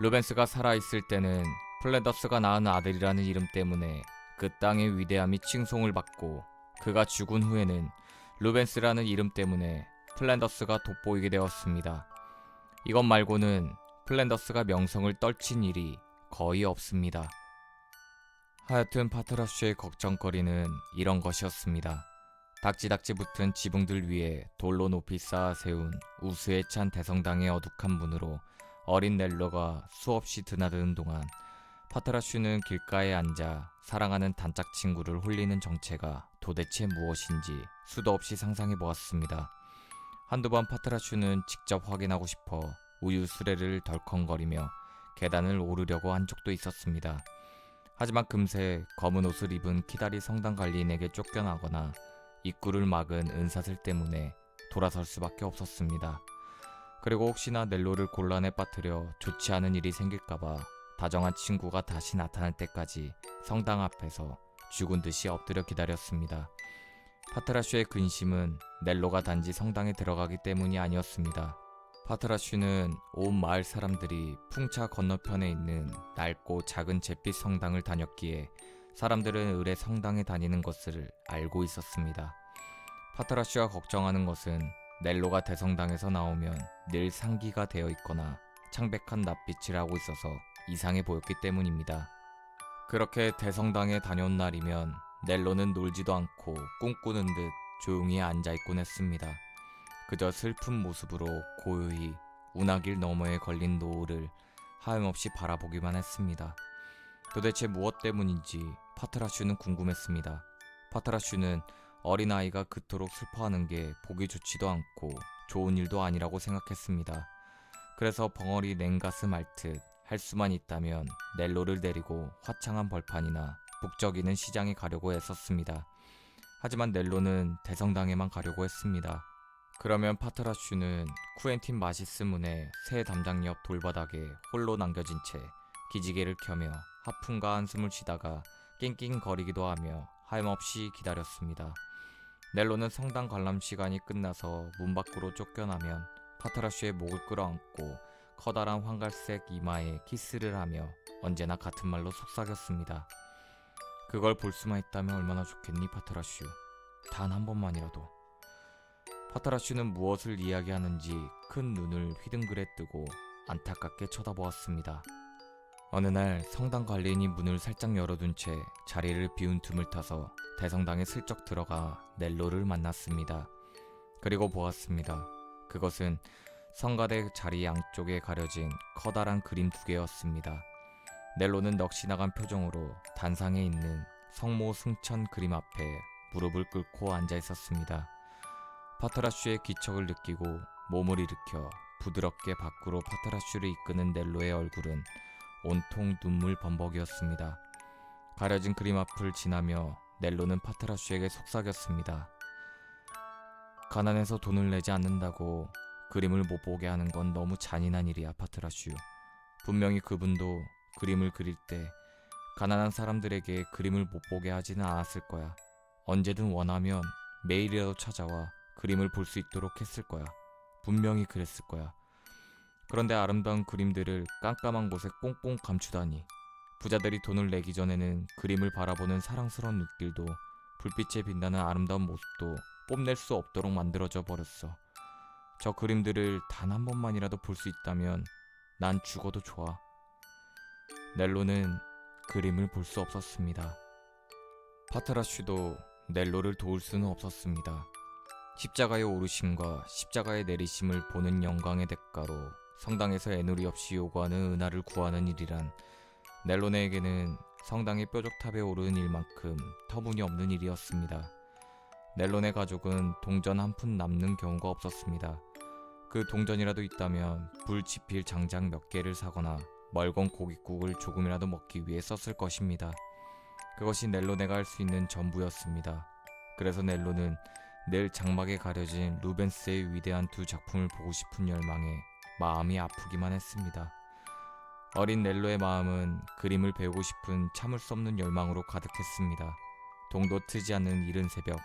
루벤스가 살아있을 때는 플란더스가 낳은 아들이라는 이름 때문에 그 땅의 위대함이 칭송을 받고, 그가 죽은 후에는 루벤스라는 이름 때문에 플란더스가 돋보이게 되었습니다. 이것 말고는 플란더스가 명성을 떨친 일이 거의 없습니다. 하여튼 파트라슈의 걱정거리는 이런 것이었습니다. 닥지닥지 붙은 지붕들 위에 돌로 높이 쌓아 세운 우수에 찬 대성당의 어둑한 문으로 어린 넬로가 수없이 드나드는 동안 파트라슈는 길가에 앉아 사랑하는 단짝 친구를 홀리는 정체가 도대체 무엇인지 수도 없이 상상해 보았습니다. 한두 번 파트라슈는 직접 확인하고 싶어 우유 수레를 덜컹거리며 계단을 오르려고 한 적도 있었습니다. 하지만 금세 검은 옷을 입은 키다리 성당 관리인에게 쫓겨나거나 입구를 막은 은사슬 때문에 돌아설 수밖에 없었습니다. 그리고 혹시나 넬로를 곤란에 빠뜨려 좋지 않은 일이 생길까봐 다정한 친구가 다시 나타날 때까지 성당 앞에서 죽은 듯이 엎드려 기다렸습니다. 파트라슈의 근심은 넬로가 단지 성당에 들어가기 때문이 아니었습니다. 파트라슈는 온 마을 사람들이 풍차 건너편에 있는 낡고 작은 잿빛 성당을 다녔기에 사람들은 을에 성당에 다니는 것을 알고 있었습니다. 파트라슈가 걱정하는 것은 넬로가 대성당에서 나오면 늘 상기가 되어 있거나 창백한 낯빛을 하고 있어서 이상해 보였기 때문입니다. 그렇게 대성당에 다녀온 날이면 넬로는 놀지도 않고 꿈꾸는 듯 조용히 앉아있곤 했습니다. 그저 슬픈 모습으로 고요히 운하길 너머에 걸린 노을을 하염없이 바라보기만 했습니다. 도대체 무엇 때문인지 파트라슈는 궁금했습니다. 파트라슈는 어린아이가 그토록 슬퍼하는 게 보기 좋지도 않고 좋은 일도 아니라고 생각했습니다. 그래서 벙어리 냉가슴 앓듯 할 수만 있다면 넬로를 데리고 화창한 벌판이나 북적이는 시장에 가려고 애썼습니다. 하지만 넬로는 대성당에만 가려고 했습니다. 그러면 파트라슈는 쿠엔틴 마시스 문의 새 담장 옆 돌바닥에 홀로 남겨진 채 기지개를 켜며 하품과 한숨을 쉬다가 낑낑거리기도 하며 하염없이 기다렸습니다. 넬로는 성당 관람 시간이 끝나서 문 밖으로 쫓겨나면 파트라슈의 목을 끌어안고 커다란 황갈색 이마에 키스를 하며 언제나 같은 말로 속삭였습니다. 그걸 볼 수만 있다면 얼마나 좋겠니, 파트라슈. 단 한 번만이라도. 파트라슈는 무엇을 이야기하는지 큰 눈을 휘둥그레 뜨고 안타깝게 쳐다보았습니다. 어느 날 성당 관리인이 문을 살짝 열어둔 채 자리를 비운 틈을 타서 대성당에 슬쩍 들어가 넬로를 만났습니다. 그리고 보았습니다. 그것은 성가대 자리 양쪽에 가려진 커다란 그림 2개였습니다. 넬로는 넋이 나간 표정으로 단상에 있는 성모 승천 그림 앞에 무릎을 꿇고 앉아 있었습니다. 파트라슈의 기척을 느끼고 몸을 일으켜 부드럽게 밖으로 파트라슈를 이끄는 넬로의 얼굴은 온통 눈물 범벅이었습니다. 가려진 그림 앞을 지나며 넬로는 파트라슈에게 속삭였습니다. 가난해서 돈을 내지 않는다고 그림을 못 보게 하는 건 너무 잔인한 일이야, 파트라슈. 분명히 그분도 그림을 그릴 때 가난한 사람들에게 그림을 못 보게 하지는 않았을 거야. 언제든 원하면 매일이라도 찾아와 그림을 볼 수 있도록 했을 거야. 분명히 그랬을 거야. 그런데 아름다운 그림들을 깜깜한 곳에 꽁꽁 감추다니. 부자들이 돈을 내기 전에는 그림을 바라보는 사랑스러운 눈길도 불빛에 빛나는 아름다운 모습도 뽐낼 수 없도록 만들어져 버렸어. 저 그림들을 단 한 번만이라도 볼 수 있다면 난 죽어도 좋아. 넬로는 그림을 볼 수 없었습니다. 파트라슈도 넬로를 도울 수는 없었습니다. 십자가의 오르심과 십자가의 내리심을 보는 영광의 대가로 성당에서 애누리 없이 요구하는 은하를 구하는 일이란 넬로네에게는 성당의 뾰족탑에 오르는 일만큼 터무니없는 일이었습니다. 넬로네 가족은 동전 한 푼 남는 경우가 없었습니다. 그 동전이라도 있다면 불 지필 장작 몇 개를 사거나 멀건 고깃국을 조금이라도 먹기 위해 썼을 것입니다. 그것이 넬로네가 할 수 있는 전부였습니다. 그래서 넬로는 늘 장막에 가려진 루벤스의 위대한 2 작품을 보고 싶은 열망에 마음이 아프기만 했습니다. 어린 넬로의 마음은 그림을 배우고 싶은 참을 수 없는 열망으로 가득했습니다. 동도 트지 않는 이른 새벽,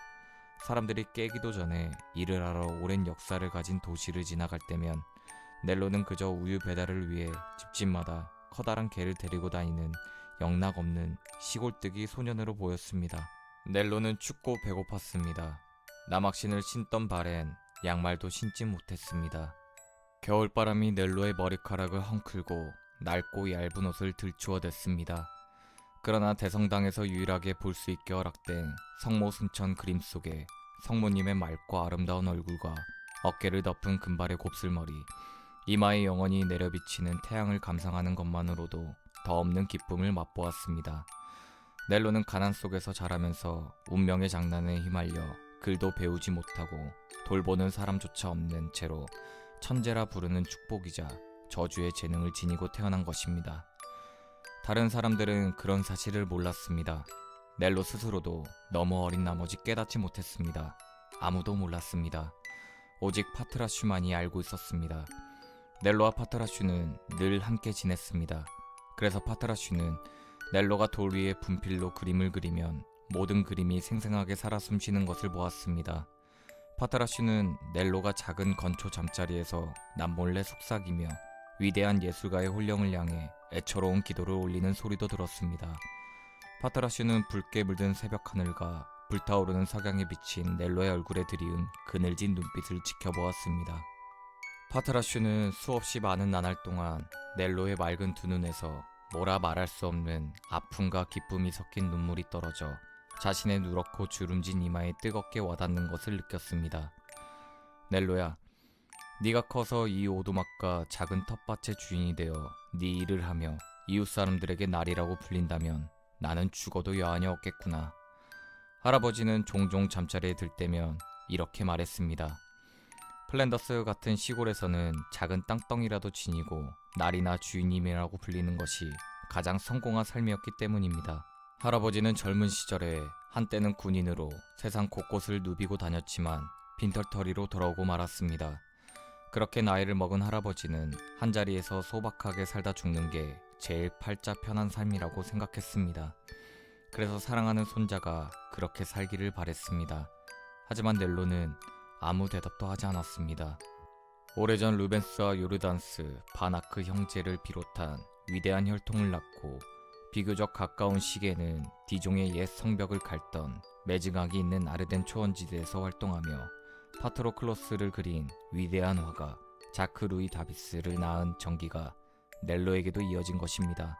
사람들이 깨기도 전에 일을 하러 오랜 역사를 가진 도시를 지나갈 때면 넬로는 그저 우유 배달을 위해 집집마다 커다란 개를 데리고 다니는 영락없는 시골뜨기 소년으로 보였습니다. 넬로는 춥고 배고팠습니다. 남학신을 신던 발엔 양말도 신지 못했습니다. 겨울바람이 넬로의 머리카락을 헝클고 낡고 얇은 옷을 들추어댔습니다. 그러나 대성당에서 유일하게 볼 수 있게 허락된 성모 순천 그림 속에 성모님의 맑고 아름다운 얼굴과 어깨를 덮은 금발의 곱슬머리, 이마에 영원히 내려비치는 태양을 감상하는 것만으로도 더 없는 기쁨을 맛보았습니다. 넬로는 가난 속에서 자라면서 운명의 장난에 휘말려 글도 배우지 못하고 돌보는 사람조차 없는 채로 천재라 부르는 축복이자 저주의 재능을 지니고 태어난 것입니다. 다른 사람들은 그런 사실을 몰랐습니다. 넬로 스스로도 너무 어린 나머지 깨닫지 못했습니다. 아무도 몰랐습니다. 오직 파트라슈만이 알고 있었습니다. 넬로와 파트라슈는 늘 함께 지냈습니다. 그래서 파트라슈는 넬로가 돌 위에 분필로 그림을 그리면 모든 그림이 생생하게 살아 숨쉬는 것을 보았습니다. 파트라슈는 넬로가 작은 건초 잠자리에서 남몰래 속삭이며 위대한 예술가의 혼령을 향해 애처로운 기도를 올리는 소리도 들었습니다. 파트라슈는 붉게 물든 새벽 하늘과 불타오르는 석양에 비친 넬로의 얼굴에 들이운 그늘진 눈빛을 지켜보았습니다. 파트라슈는 수없이 많은 나날 동안 넬로의 맑은 두 눈에서 뭐라 말할 수 없는 아픔과 기쁨이 섞인 눈물이 떨어져 자신의 누렇고 주름진 이마에 뜨겁게 와닿는 것을 느꼈습니다. 넬로야, 네가 커서 이 오두막과 작은 텃밭의 주인이 되어 네 일을 하며 이웃 사람들에게 날이라고 불린다면 나는 죽어도 여한이 없겠구나. 할아버지는 종종 잠자리에 들 때면 이렇게 말했습니다. 플랜더스 같은 시골에서는 작은 땅덩이라도 지니고 날이나 주인님이라고 불리는 것이 가장 성공한 삶이었기 때문입니다. 할아버지는 젊은 시절에 한때는 군인으로 세상 곳곳을 누비고 다녔지만 빈털터리로 돌아오고 말았습니다. 그렇게 나이를 먹은 할아버지는 한자리에서 소박하게 살다 죽는 게 제일 팔자 편한 삶이라고 생각했습니다. 그래서 사랑하는 손자가 그렇게 살기를 바랬습니다. 하지만 넬로는 아무 대답도 하지 않았습니다. 오래전 루벤스와 요르단스, 바나크 형제를 비롯한 위대한 혈통을 낳고 비교적 가까운 시기에는 디종의 옛 성벽을 갈던 매증악이 있는 아르덴 초원지대에서 활동하며 파트로클로스를 그린 위대한 화가 자크 루이 다비스를 낳은 전기가 넬로에게도 이어진 것입니다.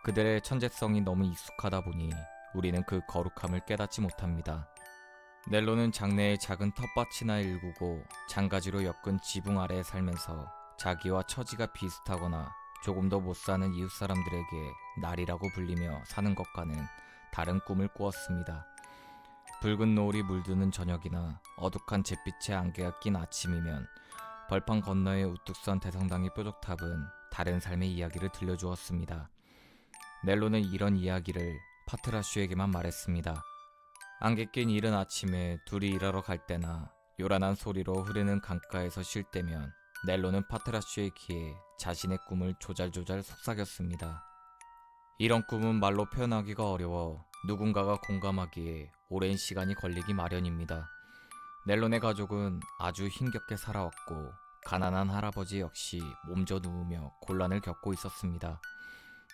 그들의 천재성이 너무 익숙하다 보니 우리는 그 거룩함을 깨닫지 못합니다. 넬로는 장래의 작은 텃밭이나 일구고 장가지로 엮은 지붕 아래에 살면서 자기와 처지가 비슷하거나 조금 더 못 사는 이웃 사람들에게 날이라고 불리며 사는 것과는 다른 꿈을 꾸었습니다. 붉은 노을이 물드는 저녁이나 어둑한 잿빛의 안개가 낀 아침이면 벌판 건너의 우뚝 선 대성당의 뾰족탑은 다른 삶의 이야기를 들려주었습니다. 넬로는 이런 이야기를 파트라슈에게만 말했습니다. 안개 낀 이른 아침에 둘이 일하러 갈 때나 요란한 소리로 흐르는 강가에서 쉴 때면 넬로는 파트라슈의 귀에 자신의 꿈을 조잘조잘 속삭였습니다. 이런 꿈은 말로 표현하기가 어려워 누군가가 공감하기에 오랜 시간이 걸리기 마련입니다. 넬론의 가족은 아주 힘겹게 살아왔고 가난한 할아버지 역시 몸져 누우며 곤란을 겪고 있었습니다.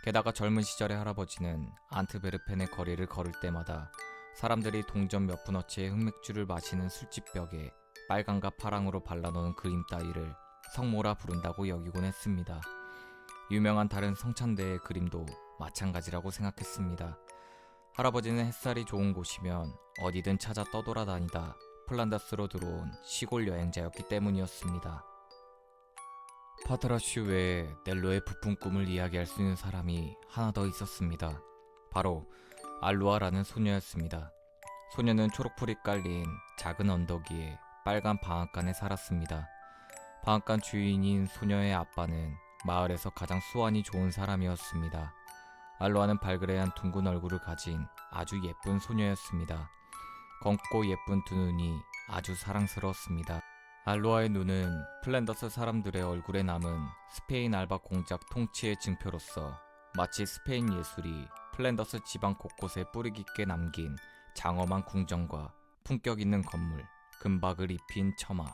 게다가 젊은 시절의 할아버지는 안트베르펜의 거리를 걸을 때마다 사람들이 동전 몇 푼어치의 흑맥주를 마시는 술집벽에 빨강과 파랑으로 발라놓은 그림 따위를 성모라 부른다고 여기곤 했습니다. 유명한 다른 성찬대의 그림도 마찬가지라고 생각했습니다. 할아버지는 햇살이 좋은 곳이면 어디든 찾아 떠돌아다니다 플란다스로 들어온 시골 여행자였기 때문이었습니다. 파트라슈 외에 넬로의 부푼 꿈을 이야기할 수 있는 사람이 하나 더 있었습니다. 바로 알루아라는 소녀였습니다. 소녀는 초록풀이 깔린 작은 언덕 위에 빨간 방앗간에 살았습니다. 방앗간 주인인 소녀의 아빠는 마을에서 가장 수완이 좋은 사람이었습니다. 알루아는 발그레한 둥근 얼굴을 가진 아주 예쁜 소녀였습니다. 검고 예쁜 두 눈이 아주 사랑스러웠습니다. 알로아의 눈은 플랜더스 사람들의 얼굴에 남은 스페인 알바 공작 통치의 증표로서 마치 스페인 예술이 플랜더스 지방 곳곳에 뿌리 깊게 남긴 장엄한 궁전과 품격 있는 건물, 금박을 입힌 처마,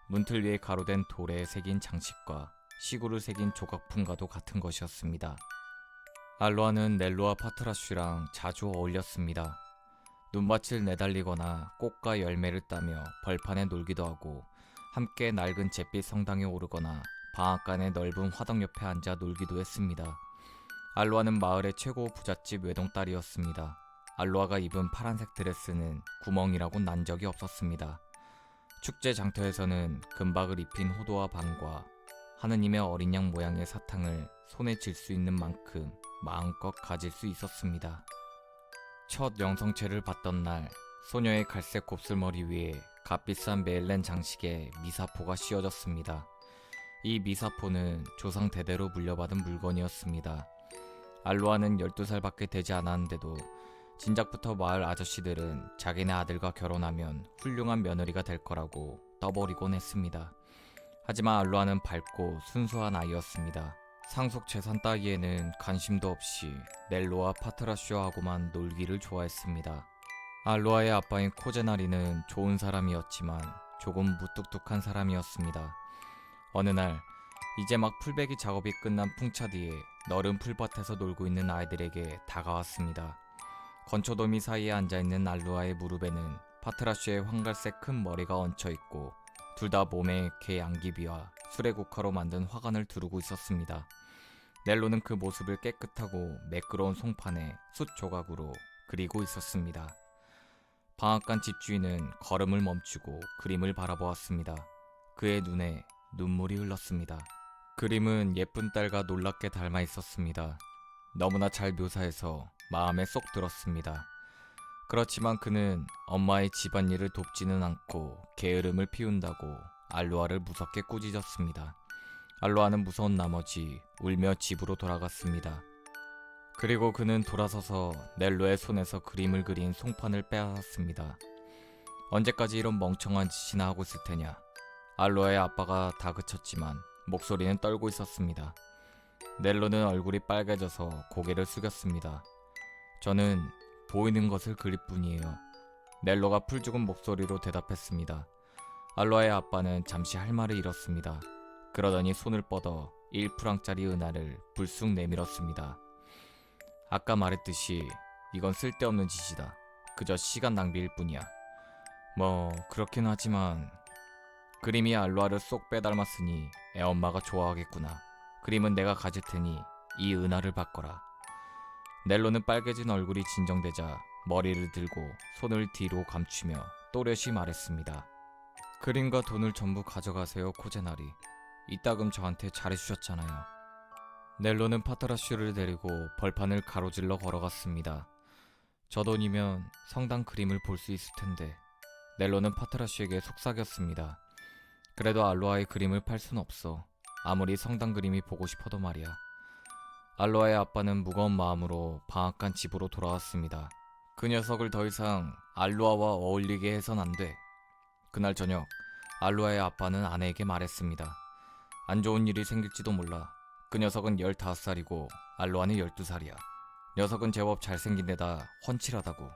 문틀 위에 가로된 돌에 새긴 장식과 시구를 새긴 조각품과도 같은 것이었습니다. 알로아는 넬로와 파트라슈랑 자주 어울렸습니다. 눈밭을 내달리거나 꽃과 열매를 따며 벌판에 놀기도 하고 함께 낡은 잿빛 성당에 오르거나 방앗간의 넓은 화덕 옆에 앉아 놀기도 했습니다. 알로아는 마을의 최고 부잣집 외동딸이었습니다. 알로아가 입은 파란색 드레스는 구멍이라고 난 적이 없었습니다. 축제 장터에서는 금박을 입힌 호두와 밤과 하느님의 어린 양 모양의 사탕을 손에 쥘 수 있는 만큼 마음껏 가질 수 있었습니다. 첫 영성체를 받던 날, 소녀의 갈색 곱슬머리 위에 값비싼 메일렌 장식에 미사포가 씌워졌습니다. 이 미사포는 조상 대대로 물려받은 물건이었습니다. 알로아는 12살밖에 되지 않았는데도 진작부터 마을 아저씨들은 자기네 아들과 결혼하면 훌륭한 며느리가 될 거라고 떠버리곤 했습니다. 하지만 알로아는 밝고 순수한 아이였습니다. 상속 재산 따위에는 관심도 없이 넬로와 파트라슈아하고만 놀기를 좋아했습니다. 알로아의 아빠인 코제나리는 좋은 사람이었지만 조금 무뚝뚝한 사람이었습니다. 어느 날 이제 막 풀베기 작업이 끝난 풍차 뒤에 너른 풀밭에서 놀고 있는 아이들에게 다가왔습니다. 건초더미 사이에 앉아있는 알로아의 무릎에는 파트라슈의 황갈색 큰 머리가 얹혀있고 둘 다 몸에 개 양귀비와 수레국화로 만든 화관을 두르고 있었습니다. 넬로는 그 모습을 깨끗하고 매끄러운 송판에 숯 조각으로 그리고 있었습니다. 방앗간 집주인은 걸음을 멈추고 그림을 바라보았습니다. 그의 눈에 눈물이 흘렀습니다. 그림은 예쁜 딸과 놀랍게 닮아 있었습니다. 너무나 잘 묘사해서 마음에 쏙 들었습니다. 그렇지만 그는 엄마의 집안일을 돕지는 않고 게으름을 피운다고 알로아를 무섭게 꾸짖었습니다. 알로아는 무서운 나머지 울며 집으로 돌아갔습니다. 그리고 그는 돌아서서 넬로의 손에서 그림을 그린 송판을 빼앗았습니다. 언제까지 이런 멍청한 짓이나 하고 있을 테냐. 알로아의 아빠가 다그쳤지만 목소리는 떨고 있었습니다. 넬로는 얼굴이 빨개져서 고개를 숙였습니다. 저는 보이는 것을 그릴 뿐이에요. 넬로가 풀 죽은 목소리로 대답했습니다. 알로아의 아빠는 잠시 할 말을 잃었습니다. 그러더니 손을 뻗어 1프랑짜리 은하를 불쑥 내밀었습니다. 아까 말했듯이 이건 쓸데없는 짓이다. 그저 시간 낭비일 뿐이야. 뭐 그렇긴 하지만 그림이 알로아를 쏙 빼닮았으니 애엄마가 좋아하겠구나. 그림은 내가 가질 테니 이 은하를 바꿔라. 넬로는 빨개진 얼굴이 진정되자 머리를 들고 손을 뒤로 감추며 또렷이 말했습니다. 그림과 돈을 전부 가져가세요, 코제나리. 이따금 저한테 잘해주셨잖아요. 넬로는 파트라슈를 데리고 벌판을 가로질러 걸어갔습니다. 저 돈이면 성당 그림을 볼 수 있을 텐데. 넬로는 파트라슈에게 속삭였습니다. 그래도 알로아의 그림을 팔 순 없어. 아무리 성당 그림이 보고 싶어도 말이야. 알로아의 아빠는 무거운 마음으로 방앗간 집으로 돌아왔습니다. 그 녀석을 더 이상 알로아와 어울리게 해선 안 돼. 그날 저녁 알로아의 아빠는 아내에게 말했습니다. 안 좋은 일이 생길지도 몰라. 그 녀석은 15살이고 알로아는 12살이야. 녀석은 제법 잘생긴 데다 훤칠하다고.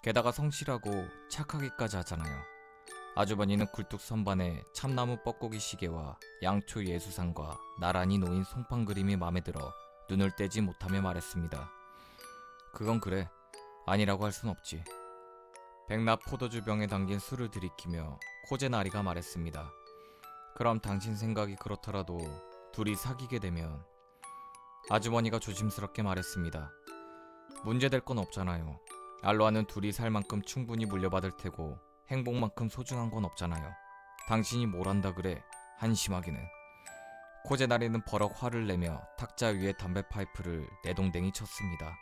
게다가 성실하고 착하기까지 하잖아요. 아주버니는 굴뚝 선반에 참나무 뻐꾸기 시계와 양초 예수상과 나란히 놓인 송판 그림이 마음에 들어 눈을 떼지 못하며 말했습니다. 그건 그래. 아니라고 할 순 없지. 백납 포도주 병에 담긴 술을 들이키며 코제나리가 말했습니다. 그럼 당신 생각이 그렇더라도 둘이 사귀게 되면. 아주머니가 조심스럽게 말했습니다. 문제될 건 없잖아요. 알로아는 둘이 살 만큼 충분히 물려받을 테고 행복만큼 소중한 건 없잖아요. 당신이 뭘 한다 그래. 한심하기는. 코제나리는 버럭 화를 내며 탁자 위에 담배 파이프를 내동댕이 쳤습니다.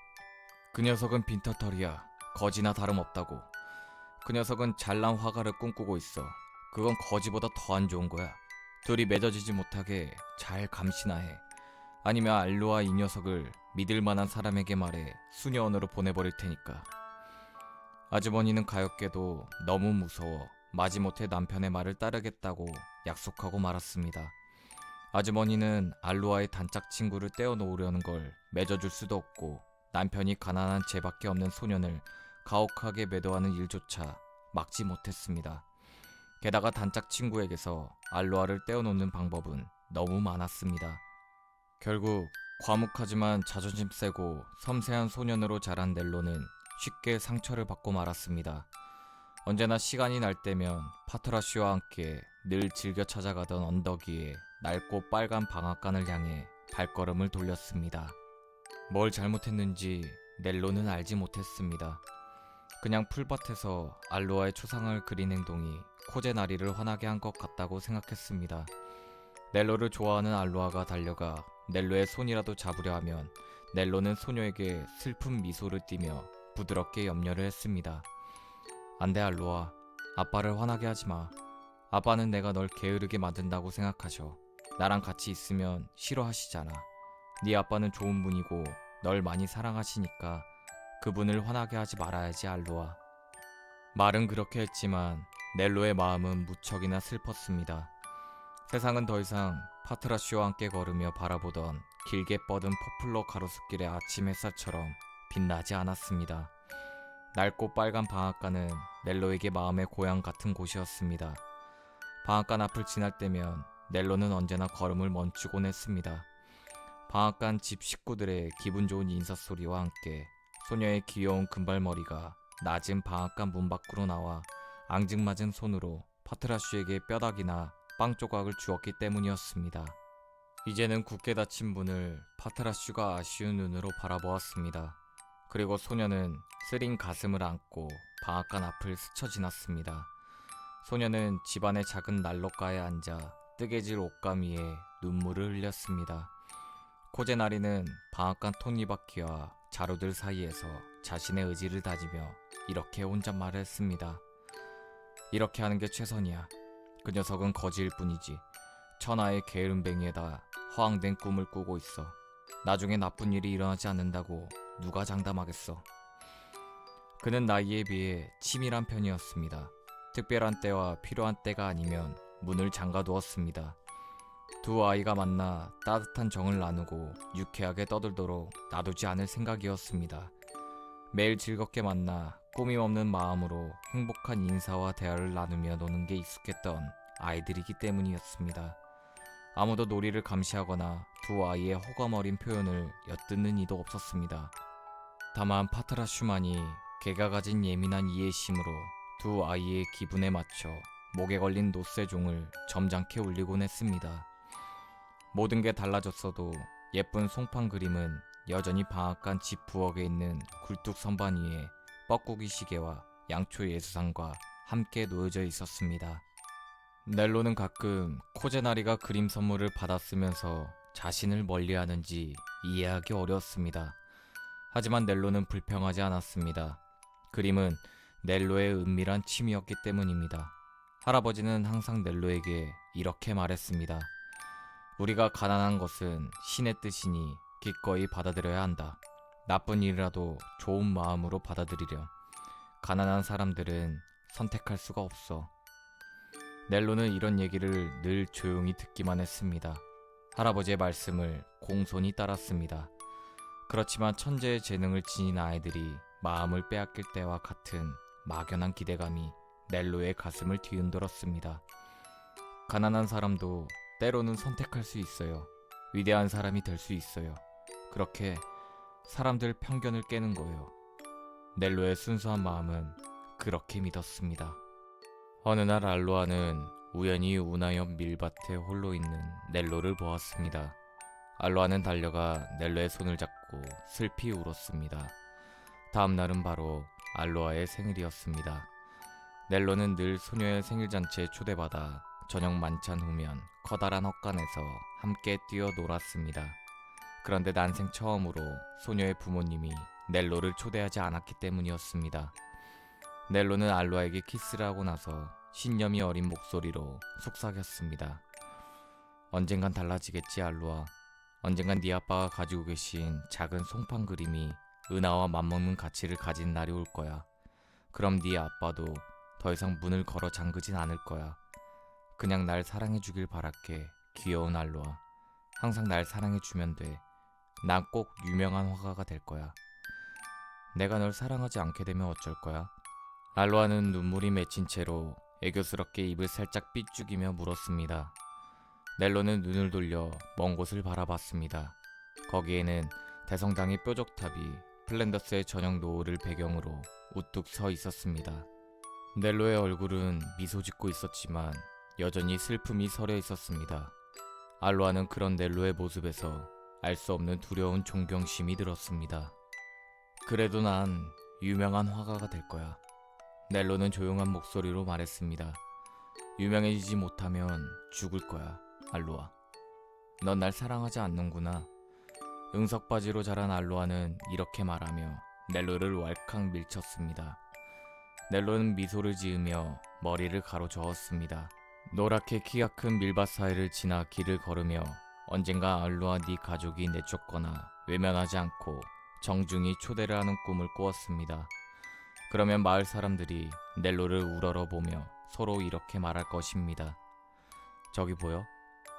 그 녀석은 빈터털이야. 거지나 다름없다고. 그 녀석은 잘난 화가를 꿈꾸고 있어. 그건 거지보다 더 안 좋은 거야. 둘이 맺어지지 못하게 잘 감시나 해. 아니면 알로아 이 녀석을 믿을 만한 사람에게 말해 수녀원으로 보내버릴 테니까. 아주머니는 가엾게도 너무 무서워 마지못해 남편의 말을 따르겠다고 약속하고 말았습니다. 아주머니는 알로아의 단짝 친구를 떼어놓으려는 걸 맺어줄 수도 없고 남편이 가난한 죄밖에 없는 소년을 가혹하게 매도하는 일조차 막지 못했습니다. 게다가 단짝 친구에게서 알로아를 떼어놓는 방법은 너무 많았습니다. 결국 과묵하지만 자존심 세고 섬세한 소년으로 자란 넬로는 쉽게 상처를 받고 말았습니다. 언제나 시간이 날 때면 파트라슈와 함께 늘 즐겨 찾아가던 언덕 위에 낡고 빨간 방앗간을 향해 발걸음을 돌렸습니다. 뭘 잘못했는지 넬로는 알지 못했습니다. 그냥 풀밭에서 알로아의 초상을 그린 행동이 코제나리를 화나게 한 것 같다고 생각했습니다. 넬로를 좋아하는 알로아가 달려가 넬로의 손이라도 잡으려 하면 넬로는 소녀에게 슬픈 미소를 띠며 부드럽게 염려를 했습니다. 안돼 알로아, 아빠를 화나게 하지 마. 아빠는 내가 널 게으르게 만든다고 생각하셔. 나랑 같이 있으면 싫어하시잖아. 네 아빠는 좋은 분이고 널 많이 사랑하시니까 그분을 화나게 하지 말아야지 알로아. 말은 그렇게 했지만 넬로의 마음은 무척이나 슬펐습니다. 세상은 더 이상 파트라슈와 함께 걸으며 바라보던 길게 뻗은 포플러 가로수길의 아침 햇살처럼 빛나지 않았습니다. 낡고 빨간 방앗간은 넬로에게 마음의 고향 같은 곳이었습니다. 방앗간 앞을 지날 때면 넬로는 언제나 걸음을 멈추곤 했습니다. 방앗간 집 식구들의 기분 좋은 인사소리와 함께 소녀의 귀여운 금발머리가 낮은 방앗간 문 밖으로 나와 앙증맞은 손으로 파트라슈에게 뼈다귀나 빵 조각을 주었기 때문이었습니다. 이제는 굳게 닫힌 문을 파트라슈가 아쉬운 눈으로 바라보았습니다. 그리고 소녀는 쓰린 가슴을 안고 방앗간 앞을 스쳐 지났습니다. 소녀는 집안의 작은 난로가에 앉아 뜨개질 옷감 위에 눈물을 흘렸습니다. 코제나리는 방앗간 톱니바퀴와 자루들 사이에서 자신의 의지를 다지며 이렇게 혼잣말을 했습니다. 이렇게 하는 게 최선이야. 그 녀석은 거지일 뿐이지. 천하의 게으름뱅이에다 허황된 꿈을 꾸고 있어. 나중에 나쁜 일이 일어나지 않는다고 누가 장담하겠어. 그는 나이에 비해 치밀한 편이었습니다. 특별한 때와 필요한 때가 아니면 문을 잠가두었습니다. 두 아이가 만나 따뜻한 정을 나누고 유쾌하게 떠들도록 놔두지 않을 생각이었습니다. 매일 즐겁게 만나 꾸밈없는 마음으로 행복한 인사와 대화를 나누며 노는 게 익숙했던 아이들이기 때문이었습니다. 아무도 놀이를 감시하거나 두 아이의 호감 어린 표현을 엿듣는 이도 없었습니다. 다만 파트라슈만이 개가 가진 예민한 이해심으로 두 아이의 기분에 맞춰 목에 걸린 노쇠종을 점잖게 울리곤 했습니다. 모든 게 달라졌어도 예쁜 송판 그림은 여전히 방앗간 집 부엌에 있는 굴뚝 선반 위에 뻐꾸기 시계와 양초 예수상과 함께 놓여져 있었습니다. 넬로는 가끔 코제나리가 그림 선물을 받았으면서 자신을 멀리하는지 이해하기 어려웠습니다. 하지만 넬로는 불평하지 않았습니다. 그림은 넬로의 은밀한 취미였기 때문입니다. 할아버지는 항상 넬로에게 이렇게 말했습니다. 우리가 가난한 것은 신의 뜻이니 기꺼이 받아들여야 한다. 나쁜 일이라도 좋은 마음으로 받아들이렴. 가난한 사람들은 선택할 수가 없어. 넬로는 이런 얘기를 늘 조용히 듣기만 했습니다. 할아버지의 말씀을 공손히 따랐습니다. 그렇지만 천재의 재능을 지닌 아이들이 마음을 빼앗길 때와 같은 막연한 기대감이 넬로의 가슴을 뒤흔들었습니다. 가난한 사람도 때로는 선택할 수 있어요. 위대한 사람이 될 수 있어요. 그렇게 사람들 편견을 깨는 거예요. 넬로의 순수한 마음은 그렇게 믿었습니다. 어느 날 알로아는 우연히 운하 옆 밀밭에 홀로 있는 넬로를 보았습니다. 알로아는 달려가 넬로의 손을 잡고 슬피 울었습니다. 다음 날은 바로 알로아의 생일이었습니다. 넬로는 늘 소녀의 생일잔치에 초대받아 저녁 만찬 후면 커다란 헛간에서 함께 뛰어 놀았습니다. 그런데 난생 처음으로 소녀의 부모님이 넬로를 초대하지 않았기 때문이었습니다. 넬로는 알로아에게 키스를 하고 나서 신념이 어린 목소리로 속삭였습니다. 언젠간 달라지겠지 알로아. 언젠간 네 아빠가 가지고 계신 작은 송판 그림이 은하와 맞먹는 가치를 가진 날이 올 거야. 그럼 네 아빠도 더 이상 문을 걸어 잠그진 않을 거야. 그냥 날 사랑해주길 바랄게. 귀여운 알로아. 항상 날 사랑해주면 돼. 난 꼭 유명한 화가가 될 거야. 내가 널 사랑하지 않게 되면 어쩔 거야? 알로아는 눈물이 맺힌 채로 애교스럽게 입을 살짝 삐죽이며 물었습니다. 넬로는 눈을 돌려 먼 곳을 바라봤습니다. 거기에는 대성당의 뾰족탑이 플랜더스의 저녁 노을을 배경으로 우뚝 서 있었습니다. 넬로의 얼굴은 미소 짓고 있었지만 여전히 슬픔이 서려 있었습니다. 알로아는 그런 넬로의 모습에서 알 수 없는 두려운 존경심이 들었습니다. 그래도 난 유명한 화가가 될 거야. 넬로는 조용한 목소리로 말했습니다. 유명해지지 못하면 죽을 거야, 알로아. 넌 날 사랑하지 않는구나. 응석바지로 자란 알로아는 이렇게 말하며 넬로를 왈칵 밀쳤습니다. 넬로는 미소를 지으며 머리를 가로저었습니다. 노랗게 키가 큰 밀밭 사이를 지나 길을 걸으며 언젠가 알로아 네 가족이 내쫓거나 외면하지 않고 정중히 초대를 하는 꿈을 꾸었습니다. 그러면 마을 사람들이 넬로를 우러러보며 서로 이렇게 말할 것입니다. 저기 보여?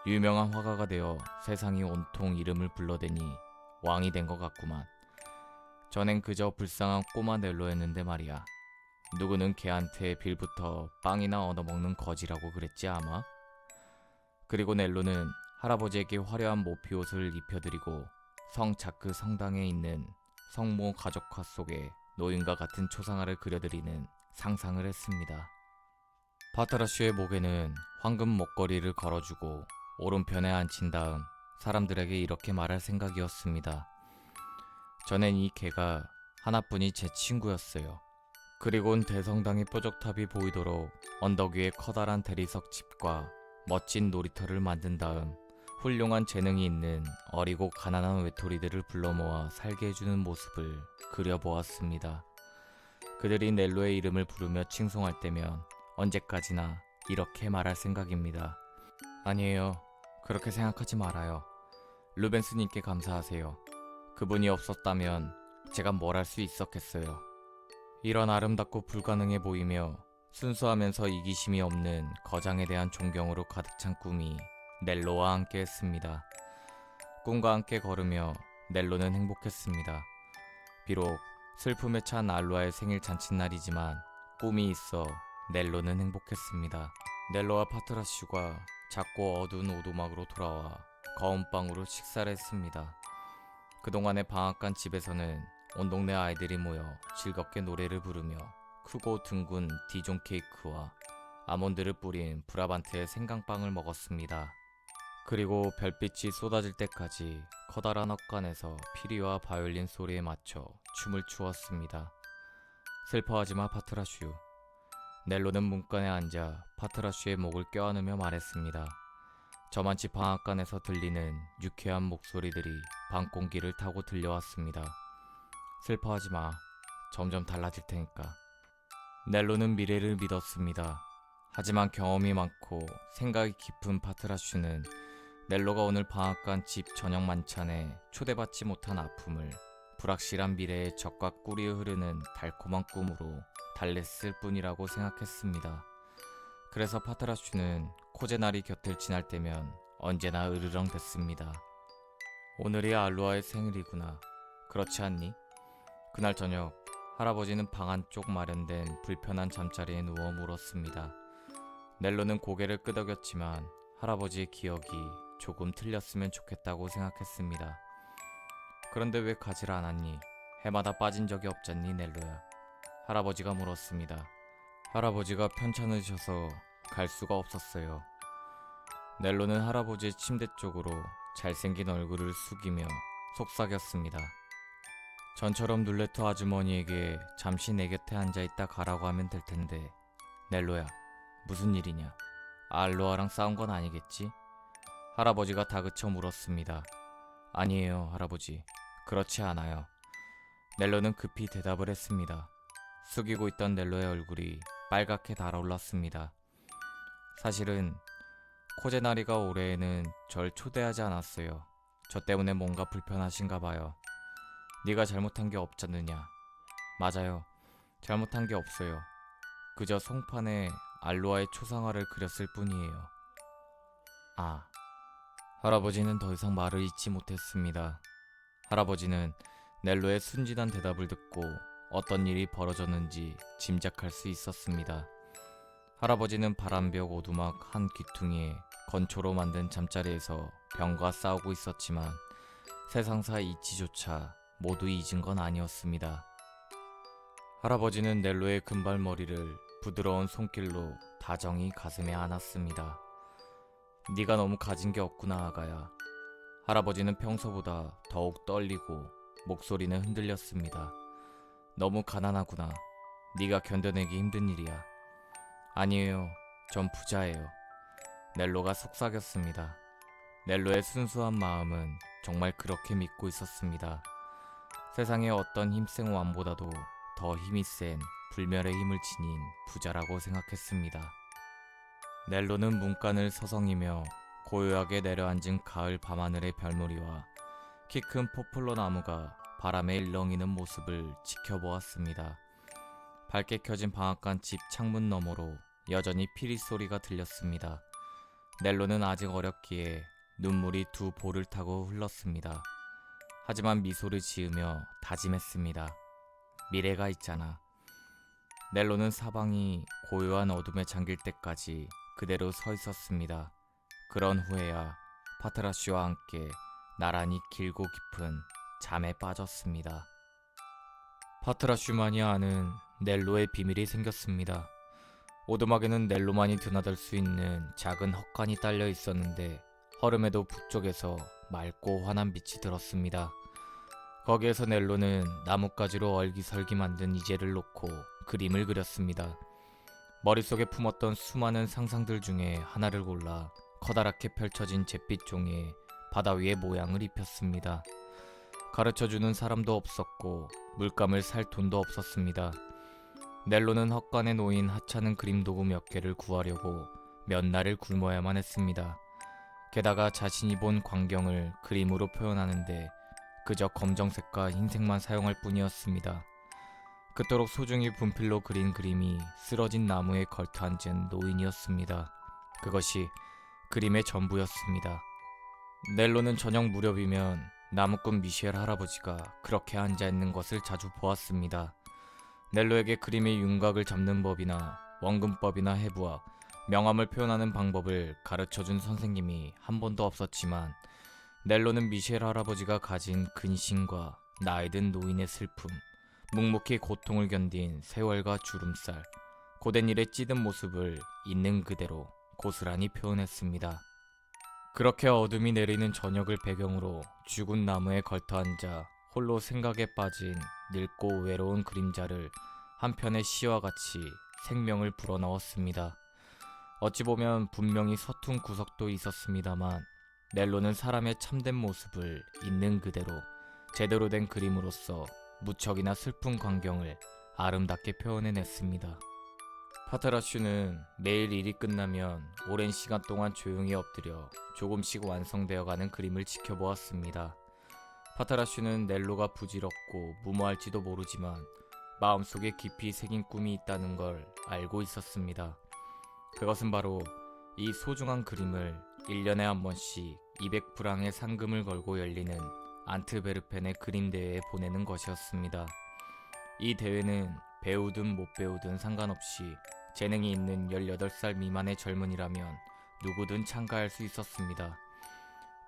유명한 화가가 되어 세상이 온통 이름을 불러대니 왕이 된 것 같구만. 전엔 그저 불쌍한 꼬마 넬로였는데 말이야. 누구는 걔한테 빌부터 빵이나 얻어먹는 거지라고 그랬지 아마? 그리고 넬로는 할아버지에게 화려한 모피옷을 입혀드리고 성 자크 성당에 있는 성모 가족화 속에 노인과 같은 초상화를 그려드리는 상상을 했습니다. 파트라슈의 목에는 황금 목걸이를 걸어주고 오른편에 앉힌 다음 사람들에게 이렇게 말할 생각이었습니다. 전엔 이 개가 하나뿐이 제 친구였어요. 그리곤 대성당의 뾰족탑이 보이도록 언덕 위에 커다란 대리석 집과 멋진 놀이터를 만든 다음 훌륭한 재능이 있는 어리고 가난한 외톨이들을 불러 모아 살게 해주는 모습을 그려보았습니다. 그들이 넬로의 이름을 부르며 칭송할 때면 언제까지나 이렇게 말할 생각입니다. 아니에요. 그렇게 생각하지 말아요. 루벤스님께 감사하세요. 그분이 없었다면 제가 뭘 할 수 있었겠어요. 이런 아름답고 불가능해 보이며 순수하면서 이기심이 없는 거장에 대한 존경으로 가득 찬 꿈이 넬로와 함께 했습니다. 꿈과 함께 걸으며 넬로는 행복했습니다. 비록 슬픔에 찬 알로아의 생일 잔칫날이지만 꿈이 있어 넬로는 행복했습니다. 넬로와 파트라슈가 작고 어두운 오두막으로 돌아와 거운방으로 식사를 했습니다. 그동안의 방앗간 집에서는 온 동네 아이들이 모여 즐겁게 노래를 부르며 크고 둥근 디존 케이크와 아몬드를 뿌린 브라반트의 생강빵을 먹었습니다. 그리고 별빛이 쏟아질 때까지 커다란 헛간에서 피리와 바이올린 소리에 맞춰 춤을 추었습니다. 슬퍼하지마 파트라슈. 넬로는 문간에 앉아 파트라슈의 목을 껴안으며 말했습니다. 저만치 방앗간에서 들리는 유쾌한 목소리들이 밤 공기를 타고 들려왔습니다. 슬퍼하지마. 점점 달라질 테니까. 넬로는 미래를 믿었습니다. 하지만 경험이 많고 생각이 깊은 파트라슈는 넬로가 오늘 방앗간 집 저녁 만찬에 초대받지 못한 아픔을 불확실한 미래의 적과 꿀이 흐르는 달콤한 꿈으로 달랬을 뿐이라고 생각했습니다. 그래서 파트라슈는 코제나리 곁을 지날 때면 언제나 으르렁댔습니다. 오늘이 알로아의 생일이구나. 그렇지 않니? 그날 저녁 할아버지는 방 안쪽 마련된 불편한 잠자리에 누워 물었습니다. 넬로는 고개를 끄덕였지만 할아버지의 기억이 조금 틀렸으면 좋겠다고 생각했습니다. 그런데 왜 가지를 않았니? 해마다 빠진 적이 없잖니 넬로야. 할아버지가 물었습니다. 할아버지가 편찮으셔서 갈 수가 없었어요. 넬로는 할아버지의 침대 쪽으로 잘생긴 얼굴을 숙이며 속삭였습니다. 전처럼 눌레토 아주머니에게 잠시 내 곁에 앉아있다 가라고 하면 될 텐데. 넬로야, 무슨 일이냐? 알로아랑 싸운 건 아니겠지? 할아버지가 다그쳐 물었습니다. 아니에요, 할아버지. 그렇지 않아요. 넬로는 급히 대답을 했습니다. 숙이고 있던 넬로의 얼굴이 빨갛게 달아올랐습니다. 사실은 코제나리가 올해에는 절 초대하지 않았어요. 저 때문에 뭔가 불편하신가 봐요. 네가 잘못한 게 없잖느냐. 맞아요. 잘못한 게 없어요. 그저 송판에 알로아의 초상화를 그렸을 뿐이에요. 아, 할아버지는 더 이상 말을 잇지 못했습니다. 할아버지는 넬로의 순진한 대답을 듣고 어떤 일이 벌어졌는지 짐작할 수 있었습니다. 할아버지는 바람벽 오두막 한 귀퉁이에 건초로 만든 잠자리에서 병과 싸우고 있었지만 세상사 이치조차 모두 잊은 건 아니었습니다. 할아버지는 넬로의 금발머리를 부드러운 손길로 다정히 가슴에 안았습니다. 네가 너무 가진 게 없구나, 아가야. 할아버지는 평소보다 더욱 떨리고 목소리는 흔들렸습니다. 너무 가난하구나. 네가 견뎌내기 힘든 일이야. 아니에요. 전 부자예요. 넬로가 속삭였습니다. 넬로의 순수한 마음은 정말 그렇게 믿고 있었습니다. 세상의 어떤 힘센 왕보다도 더 힘이 센 불멸의 힘을 지닌 부자라고 생각했습니다. 넬로는 문간을 서성이며 고요하게 내려앉은 가을 밤하늘의 별놀이와 키 큰 포플러 나무가 바람에 일렁이는 모습을 지켜보았습니다. 밝게 켜진 방앗간 집 창문 너머로 여전히 피리 소리가 들렸습니다. 넬로는 아직 어렸기에 눈물이 두 볼을 타고 흘렀습니다. 하지만 미소를 지으며 다짐했습니다. 미래가 있잖아. 넬로는 사방이 고요한 어둠에 잠길 때까지 그대로 서 있었습니다. 그런 후에야 파트라슈와 함께 나란히 길고 깊은 잠에 빠졌습니다. 파트라슈만이 아는 넬로의 비밀이 생겼습니다. 오두막에는 넬로만이 드나들 수 있는 작은 헛간이 딸려 있었는데 허름에도 북쪽에서 맑고 환한 빛이 들었습니다. 거기에서 넬로는 나뭇가지로 얼기설기 만든 이젤을 놓고 그림을 그렸습니다. 머릿속에 품었던 수많은 상상들 중에 하나를 골라 커다랗게 펼쳐진 잿빛 종이에 바다 위에 모양을 입혔습니다. 가르쳐주는 사람도 없었고 물감을 살 돈도 없었습니다. 넬로는 헛간에 놓인 하찮은 그림 도구 몇 개를 구하려고 몇 날을 굶어야만 했습니다. 게다가 자신이 본 광경을 그림으로 표현하는데 그저 검정색과 흰색만 사용할 뿐이었습니다. 그토록 소중히 분필로 그린 그림이 쓰러진 나무에 걸터앉은 노인이었습니다. 그것이 그림의 전부였습니다. 넬로는 저녁 무렵이면 나무꾼 미셸 할아버지가 그렇게 앉아있는 것을 자주 보았습니다. 넬로에게 그림의 윤곽을 잡는 법이나 원근법이나 해부학, 명암을 표현하는 방법을 가르쳐준 선생님이 한 번도 없었지만 넬로는 미셸 할아버지가 가진 근심과 나이든 노인의 슬픔, 묵묵히 고통을 견딘 세월과 주름살, 고된 일에 찌든 모습을 있는 그대로 고스란히 표현했습니다. 그렇게 어둠이 내리는 저녁을 배경으로 죽은 나무에 걸터앉아 홀로 생각에 빠진 늙고 외로운 그림자를 한 편의 시와 같이 생명을 불어넣었습니다. 어찌 보면 분명히 서툰 구석도 있었습니다만 넬로는 사람의 참된 모습을 있는 그대로 제대로 된 그림으로써 무척이나 슬픈 광경을 아름답게 표현해냈습니다. 파트라슈는 매일 일이 끝나면 오랜 시간 동안 조용히 엎드려 조금씩 완성되어가는 그림을 지켜보았습니다. 파트라슈는 넬로가 부질없고 무모할지도 모르지만 마음속에 깊이 새긴 꿈이 있다는 걸 알고 있었습니다. 그것은 바로 이 소중한 그림을 1년에 한 번씩 200프랑의 상금을 걸고 열리는 안트베르펜의 그림 대회에 보내는 것이었습니다. 이 대회는 배우든 못 배우든 상관없이 재능이 있는 18살 미만의 젊은이라면 누구든 참가할 수 있었습니다.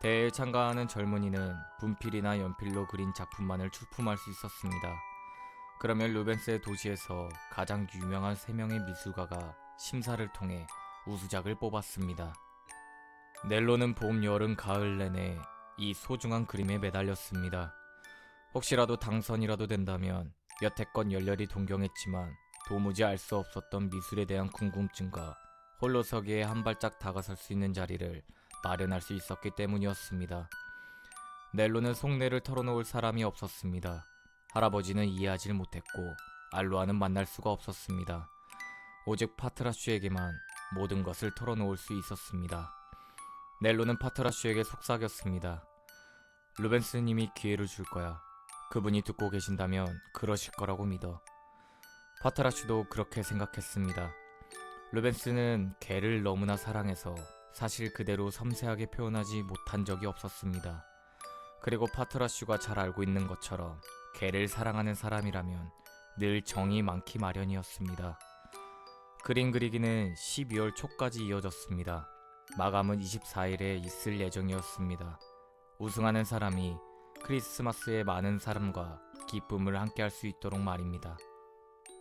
대회에 참가하는 젊은이는 분필이나 연필로 그린 작품만을 출품할 수 있었습니다. 그러면 루벤스의 도시에서 가장 유명한 3명의 미술가가 심사를 통해 우수작을 뽑았습니다. 넬로는 봄, 여름, 가을 내내 이 소중한 그림에 매달렸습니다. 혹시라도 당선이라도 된다면 여태껏 열렬히 동경했지만 도무지 알 수 없었던 미술에 대한 궁금증과 홀로 서기에 한 발짝 다가설 수 있는 자리를 마련할 수 있었기 때문이었습니다. 넬로는 속내를 털어놓을 사람이 없었습니다. 할아버지는 이해하지 못했고 알로아는 만날 수가 없었습니다. 오직 파트라슈에게만 모든 것을 털어놓을 수 있었습니다. 넬로는 파트라슈에게 속삭였습니다. 루벤스님이 기회를 줄 거야. 그분이 듣고 계신다면 그러실 거라고 믿어. 파트라슈도 그렇게 생각했습니다. 루벤스는 개를 너무나 사랑해서 사실 그대로 섬세하게 표현하지 못한 적이 없었습니다. 그리고 파트라슈가 잘 알고 있는 것처럼 개를 사랑하는 사람이라면 늘 정이 많기 마련이었습니다. 그림 그리기는 12월 초까지 이어졌습니다. 마감은 24일에 있을 예정이었습니다. 우승하는 사람이 크리스마스에 많은 사람과 기쁨을 함께 할 수 있도록 말입니다.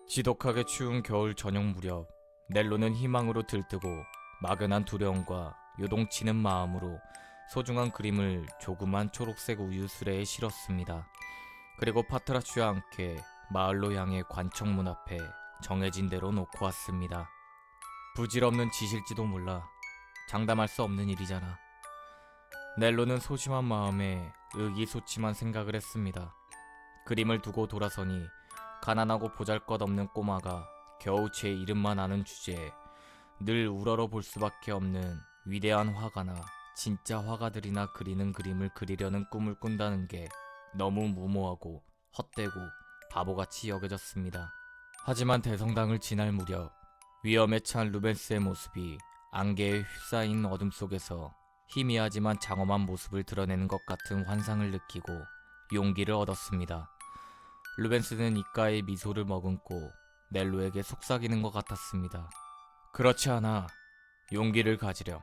지독하게 추운 겨울 저녁 무렵 넬로는 희망으로 들뜨고 막연한 두려움과 요동치는 마음으로 소중한 그림을 조그만 초록색 우유 수레에 실었습니다. 그리고 파트라슈와 함께 마을로 향해 관청문 앞에 정해진 대로 놓고 왔습니다. 부질없는 짓일지도 몰라. 장담할 수 없는 일이잖아. 넬로는 소심한 마음에 의기소침한 생각을 했습니다. 그림을 두고 돌아서니 가난하고 보잘것없는 꼬마가 겨우 제 이름만 아는 주제에 늘 우러러 볼 수밖에 없는 위대한 화가나 진짜 화가들이나 그리는 그림을 그리려는 꿈을 꾼다는 게 너무 무모하고 헛되고 바보같이 여겨졌습니다. 하지만 대성당을 지날 무렵 위험에 찬 루벤스의 모습이 안개에 휩싸인 어둠 속에서 희미하지만 장엄한 모습을 드러내는 것 같은 환상을 느끼고 용기를 얻었습니다. 루벤스는 입가에 미소를 머금고 넬로에게 속삭이는 것 같았습니다. 그렇지 않아. 용기를 가지렴.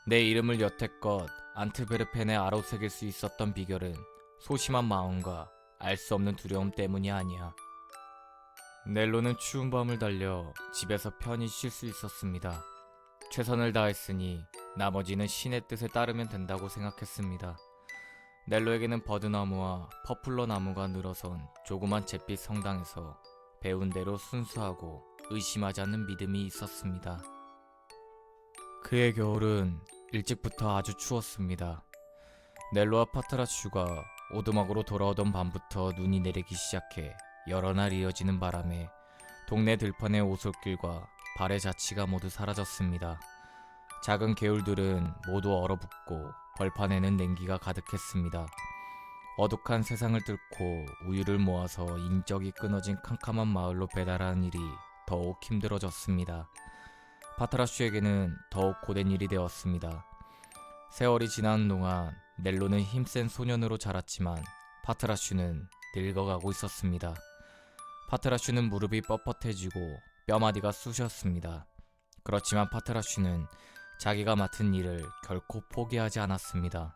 내 이름을 여태껏 안트베르펜에 아로새길 수 있었던 비결은 소심한 마음과 알 수 없는 두려움 때문이 아니야. 넬로는 추운 밤을 달려 집에서 편히 쉴 수 있었습니다. 최선을 다했으니 나머지는 신의 뜻에 따르면 된다고 생각했습니다. 넬로에게는 버드나무와 퍼플러 나무가 늘어선 조그만 잿빛 성당에서 배운 대로 순수하고 의심하지 않는 믿음이 있었습니다. 그해 겨울은 일찍부터 아주 추웠습니다. 넬로와 파트라슈가 오두막으로 돌아오던 밤부터 눈이 내리기 시작해 여러 날 이어지는 바람에 동네 들판의 오솔길과 발의 자취가 모두 사라졌습니다. 작은 개울들은 모두 얼어붙고 벌판에는 냉기가 가득했습니다. 어둑한 세상을 뚫고 우유를 모아서 인적이 끊어진 캄캄한 마을로 배달하는 일이 더욱 힘들어졌습니다. 파트라슈에게는 더욱 고된 일이 되었습니다. 세월이 지나는 동안 넬로는 힘센 소년으로 자랐지만 파트라슈는 늙어가고 있었습니다. 파트라슈는 무릎이 뻣뻣해지고 뼈마디가 쑤셨습니다. 그렇지만 파트라슈는 자기가 맡은 일을 결코 포기하지 않았습니다.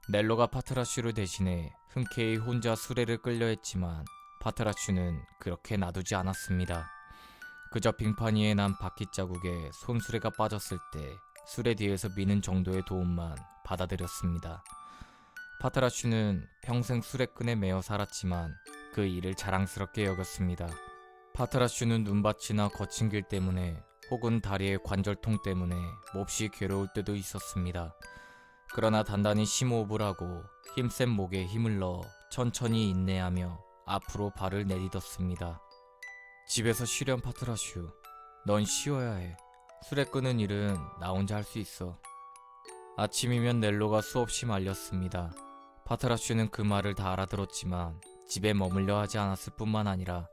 넬로가 파트라슈를 대신해 흔쾌히 혼자 수레를 끌려 했지만 파트라슈는 그렇게 놔두지 않았습니다. 그저 빙판 위에 난 바퀴 자국에 손수레가 빠졌을 때 수레 뒤에서 미는 정도의 도움만 받아들였습니다. 파트라슈는 평생 수레끈에 매여 살았지만 그 일을 자랑스럽게 여겼습니다. 파트라슈는 눈밭이나 거친 길 때문에 혹은 다리의 관절통 때문에 몹시 괴로울 때도 있었습니다. 그러나 단단히 심호흡을 하고 힘센 목에 힘을 넣어 천천히 인내하며 앞으로 발을 내딛었습니다. 집에서 쉬렴 파트라슈. 넌 쉬어야 해. 수레 끄는 일은 나 혼자 할 수 있어. 아침이면 넬로가 수없이 말렸습니다. 파트라슈는 그 말을 다 알아들었지만 집에 머물려 하지 않았을 뿐만 아니라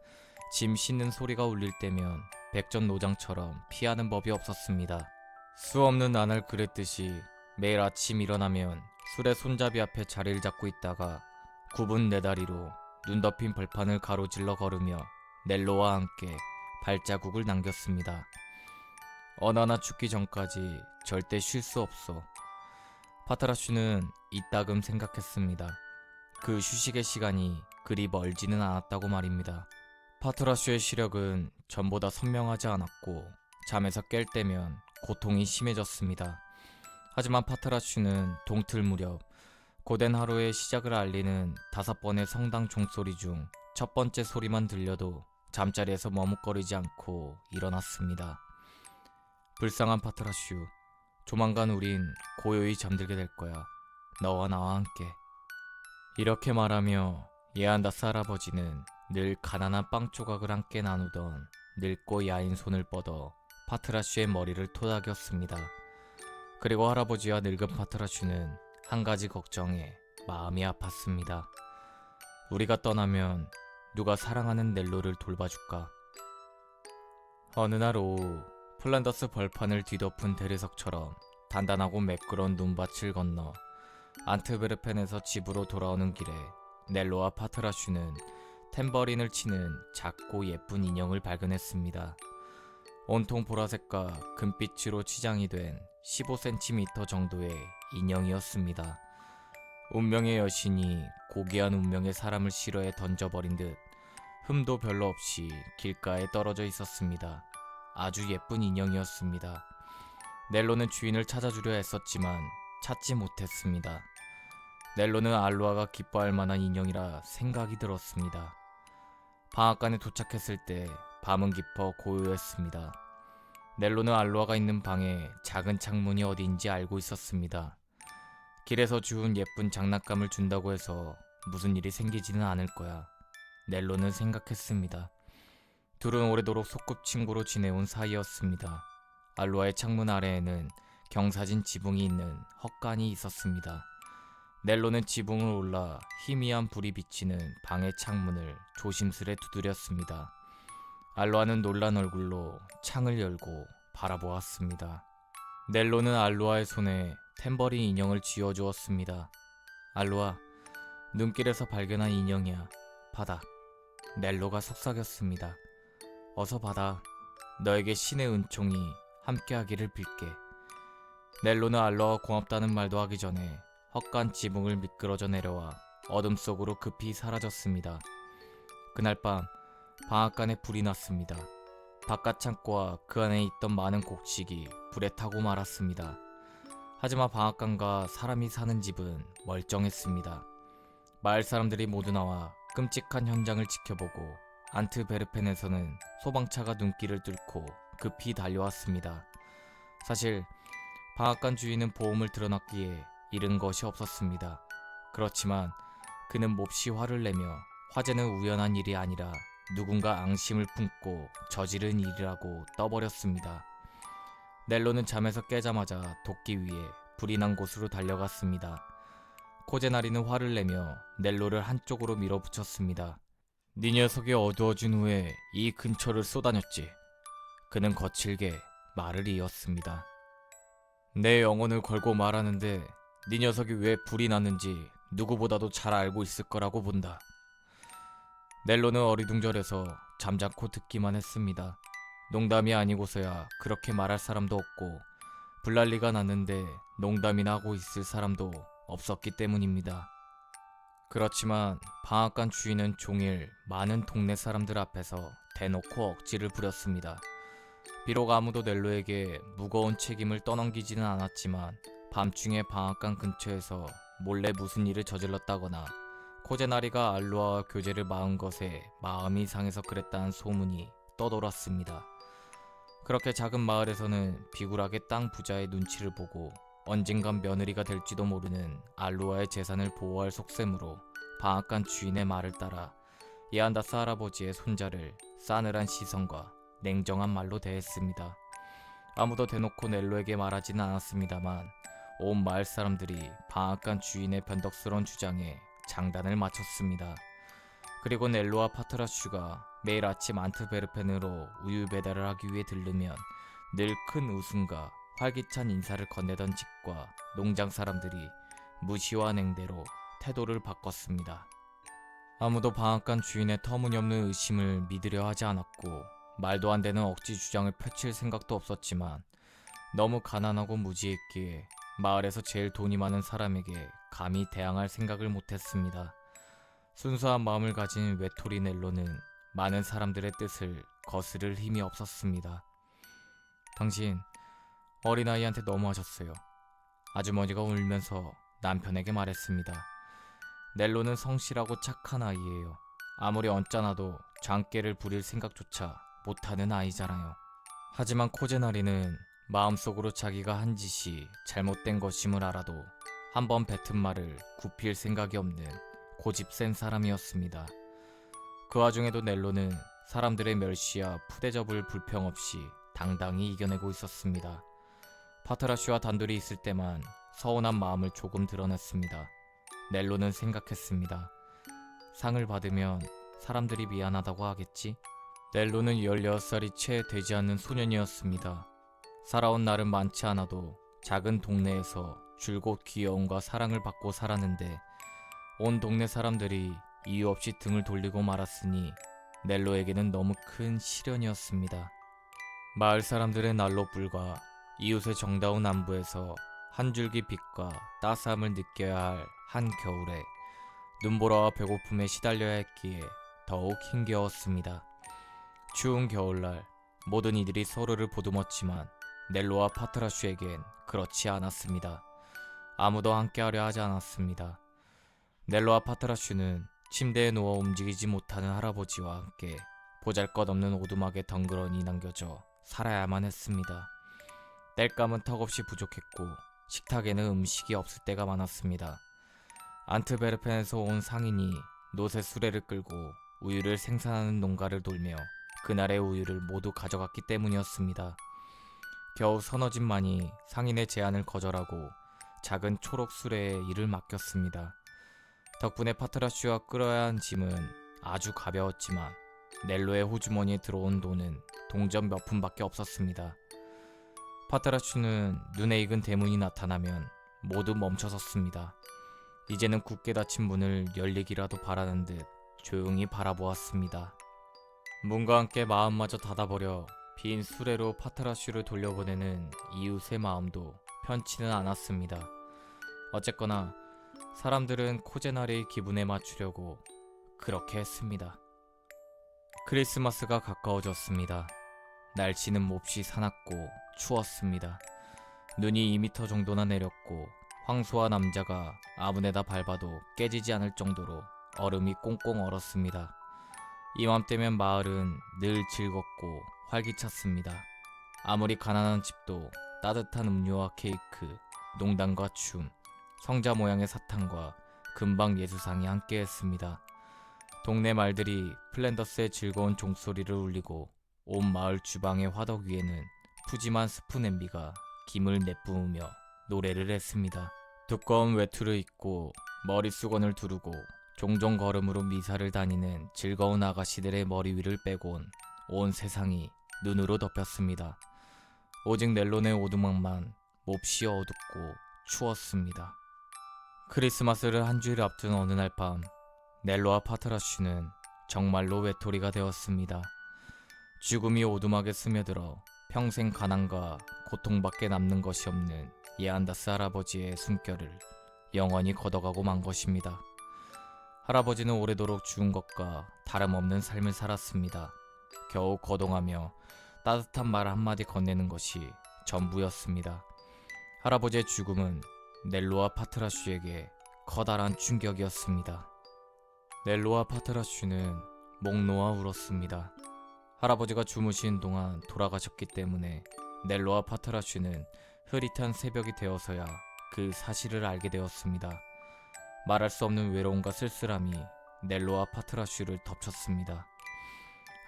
짐 싣는 소리가 울릴 때면 백전노장처럼 피하는 법이 없었습니다. 수없는 나날 그랬듯이 매일 아침 일어나면 수레 손잡이 앞에 자리를 잡고 있다가 굽은 네 다리로 눈 덮인 벌판을 가로질러 걸으며 넬로와 함께 발자국을 남겼습니다. 어느 하나 죽기 전까지 절대 쉴 수 없어. 파트라슈는 이따금 생각했습니다. 그 휴식의 시간이 그리 멀지는 않았다고 말입니다. 파트라슈의 시력은 전보다 선명하지 않았고 잠에서 깰 때면 고통이 심해졌습니다. 하지만 파트라슈는 동틀 무렵 고된 하루의 시작을 알리는 5번의 성당 종소리 중 첫 번째 소리만 들려도 잠자리에서 머뭇거리지 않고 일어났습니다. 불쌍한 파트라슈, 조만간 우린 고요히 잠들게 될 거야. 너와 나와 함께. 이렇게 말하며 예안다스 할아버지는 늘 가난한 빵 조각을 함께 나누던 늙고 야인 손을 뻗어 파트라슈의 머리를 토닥였습니다. 그리고 할아버지와 늙은 파트라슈는 한 가지 걱정에 마음이 아팠습니다. 우리가 떠나면 누가 사랑하는 넬로를 돌봐줄까? 어느 날 오후 플란더스 벌판을 뒤덮은 대리석처럼 단단하고 매끄러운 눈밭을 건너 안트베르펜에서 집으로 돌아오는 길에 넬로와 파트라슈는 탬버린을 치는 작고 예쁜 인형을 발견했습니다. 온통 보라색과 금빛으로 치장이 된 15cm 정도의 인형이었습니다. 운명의 여신이 고귀한 운명의 사람을 실어에 던져버린 듯 흠도 별로 없이 길가에 떨어져 있었습니다. 아주 예쁜 인형이었습니다. 넬로는 주인을 찾아주려 했었지만 찾지 못했습니다. 넬로는 알루아가 기뻐할 만한 인형이라 생각이 들었습니다. 방앗간에 도착했을 때 밤은 깊어 고요했습니다. 넬로는 알루아가 있는 방에 작은 창문이 어디인지 알고 있었습니다. 길에서 주운 예쁜 장난감을 준다고 해서 무슨 일이 생기지는 않을 거야. 넬로는 생각했습니다. 둘은 오래도록 소꿉친구로 지내온 사이였습니다. 알루아의 창문 아래에는 경사진 지붕이 있는 헛간이 있었습니다. 넬로는 지붕을 올라 희미한 불이 비치는 방의 창문을 조심스레 두드렸습니다. 알루아는 놀란 얼굴로 창을 열고 바라보았습니다. 넬로는 알루아의 손에 탬버린 인형을 쥐어주었습니다. 알루아, 눈길에서 발견한 인형이야. 받아. 넬로가 속삭였습니다. 어서 받아. 너에게 신의 은총이 함께하기를 빌게. 넬로는 알루아가 고맙다는 말도 하기 전에 헛간 지붕을 미끄러져 내려와 어둠 속으로 급히 사라졌습니다. 그날 밤 방앗간에 불이 났습니다. 바깥 창고와 그 안에 있던 많은 곡식이 불에 타고 말았습니다. 하지만 방앗간과 사람이 사는 집은 멀쩡했습니다. 마을 사람들이 모두 나와 끔찍한 현장을 지켜보고 안트베르펜에서는 소방차가 눈길을 뚫고 급히 달려왔습니다. 사실 방앗간 주인은 보험을 들어놨기에 잃은 것이 없었습니다. 그렇지만 그는 몹시 화를 내며 화재는 우연한 일이 아니라 누군가 앙심을 품고 저지른 일이라고 떠버렸습니다. 넬로는 잠에서 깨자마자 돕기 위해 불이 난 곳으로 달려갔습니다. 코제나리는 화를 내며 넬로를 한쪽으로 밀어붙였습니다. 네 녀석이 어두워진 후에 이 근처를 쏘다녔지. 그는 거칠게 말을 이었습니다. 내 영혼을 걸고 말하는데 네 녀석이 왜 불이 났는지 누구보다도 잘 알고 있을 거라고 본다. 넬로는 어리둥절해서 잠자코 듣기만 했습니다. 농담이 아니고서야 그렇게 말할 사람도 없고 불난리가 났는데 농담이나 하고 있을 사람도 없었기 때문입니다. 그렇지만 방앗간 주인은 종일 많은 동네 사람들 앞에서 대놓고 억지를 부렸습니다. 비록 아무도 넬로에게 무거운 책임을 떠넘기지는 않았지만 밤중에 방앗간 근처에서 몰래 무슨 일을 저질렀다거나 코제나리가 알루아와 교제를 마은 것에 마음이 상해서 그랬다는 소문이 떠돌았습니다. 그렇게 작은 마을에서는 비굴하게 땅 부자의 눈치를 보고 언젠간 며느리가 될지도 모르는 알루아의 재산을 보호할 속셈으로 방앗간 주인의 말을 따라 예안다스 할아버지의 손자를 싸늘한 시선과 냉정한 말로 대했습니다. 아무도 대놓고 넬로에게 말하지는 않았습니다만 온 마을 사람들이 방앗간 주인의 변덕스러운 주장에 장단을 맞췄습니다. 그리고 넬로와 파트라슈가 매일 아침 안트베르펜으로 우유 배달을 하기 위해 들르면 늘 큰 웃음과 활기찬 인사를 건네던 집과 농장 사람들이 무시와 냉대로 태도를 바꿨습니다. 아무도 방앗간 주인의 터무니없는 의심을 믿으려 하지 않았고 말도 안 되는 억지 주장을 펼칠 생각도 없었지만 너무 가난하고 무지했기에 마을에서 제일 돈이 많은 사람에게 감히 대항할 생각을 못했습니다. 순수한 마음을 가진 외톨이 넬로는 많은 사람들의 뜻을 거스를 힘이 없었습니다. 당신 어린아이한테 너무하셨어요. 아주머니가 울면서 남편에게 말했습니다. 넬로는 성실하고 착한 아이예요. 아무리 언짢아도 장깨를 부릴 생각조차 못하는 아이잖아요. 하지만 코제나리는 마음속으로 자기가 한 짓이 잘못된 것임을 알아도 한번 뱉은 말을 굽힐 생각이 없는 고집센 사람이었습니다. 그 와중에도 넬로는 사람들의 멸시와 푸대접을 불평 없이 당당히 이겨내고 있었습니다. 파트라슈와 단둘이 있을 때만 서운한 마음을 조금 드러냈습니다. 넬로는 생각했습니다. 상을 받으면 사람들이 미안하다고 하겠지? 넬로는 16살이 채 되지 않는 소년이었습니다. 살아온 날은 많지 않아도 작은 동네에서 줄곧 귀여움과 사랑을 받고 살았는데 온 동네 사람들이 이유 없이 등을 돌리고 말았으니 넬로에게는 너무 큰 시련이었습니다. 마을 사람들의 난로불과 이웃의 정다운 안부에서 한 줄기 빛과 따스함을 느껴야 할 한겨울에 눈보라와 배고픔에 시달려야 했기에 더욱 힘겨웠습니다. 추운 겨울날 모든 이들이 서로를 보듬었지만 넬로와 파트라슈에겐 그렇지 않았습니다. 아무도 함께하려 하지 않았습니다. 넬로와 파트라슈는 침대에 누워 움직이지 못하는 할아버지와 함께 보잘것없는 오두막에 덩그러니 남겨져 살아야만 했습니다. 땔감은 턱없이 부족했고 식탁에는 음식이 없을 때가 많았습니다. 안트베르펜에서 온 상인이 노새 수레를 끌고 우유를 생산하는 농가를 돌며 그날의 우유를 모두 가져갔기 때문이었습니다. 겨우 서너 집만이 상인의 제안을 거절하고 작은 초록 수레에 일을 맡겼습니다. 덕분에 파트라슈가 끌어야 한 짐은 아주 가벼웠지만 넬로의 호주머니에 들어온 돈은 동전 몇 푼밖에 없었습니다. 파트라슈는 눈에 익은 대문이 나타나면 모두 멈춰섰습니다. 이제는 굳게 닫힌 문을 열리기라도 바라는 듯 조용히 바라보았습니다. 문과 함께 마음마저 닫아버려 빈 수레로 파트라슈를 돌려보내는 이웃의 마음도 편치는 않았습니다. 어쨌거나 사람들은 코제나리의 기분에 맞추려고 그렇게 했습니다. 크리스마스가 가까워졌습니다. 날씨는 몹시 사납고 추웠습니다. 눈이 2미터 정도나 내렸고 황소와 남자가 아무데나 밟아도 깨지지 않을 정도로 얼음이 꽁꽁 얼었습니다. 이맘때면 마을은 늘 즐겁고 활기찼습니다. 아무리 가난한 집도 따뜻한 음료와 케이크, 농단과 춤, 성자 모양의 사탕과 금방 예수상이 함께했습니다. 동네 말들이 플랜더스의 즐거운 종소리를 울리고 온 마을 주방의 화덕 위에는 푸짐한 스프 냄비가 김을 내뿜으며 노래를 했습니다. 두꺼운 외투를 입고 머리수건을 두르고 종종 걸음으로 미사를 다니는 즐거운 아가씨들의 머리 위를 빼곤 온 세상이 눈으로 덮였습니다. 오직 넬론의 오두막만 몹시 어둡고 추웠습니다. 크리스마스를 한 주일 앞둔 어느 날 밤, 넬로와 파트라슈는 정말로 외톨이가 되었습니다. 죽음이 오두막에 스며들어 평생 가난과 고통밖에 남는 것이 없는 예안다스 할아버지의 숨결을 영원히 걷어가고 만 것입니다. 할아버지는 오래도록 죽은 것과 다름없는 삶을 살았습니다. 겨우 거동하며 따뜻한 말 한마디 건네는 것이 전부였습니다. 할아버지의 죽음은 넬로와 파트라슈에게 커다란 충격이었습니다. 넬로와 파트라슈는 목 놓아 울었습니다. 할아버지가 주무시는 동안 돌아가셨기 때문에 넬로와 파트라슈는 흐릿한 새벽이 되어서야 그 사실을 알게 되었습니다. 말할 수 없는 외로움과 쓸쓸함이 넬로와 파트라슈를 덮쳤습니다.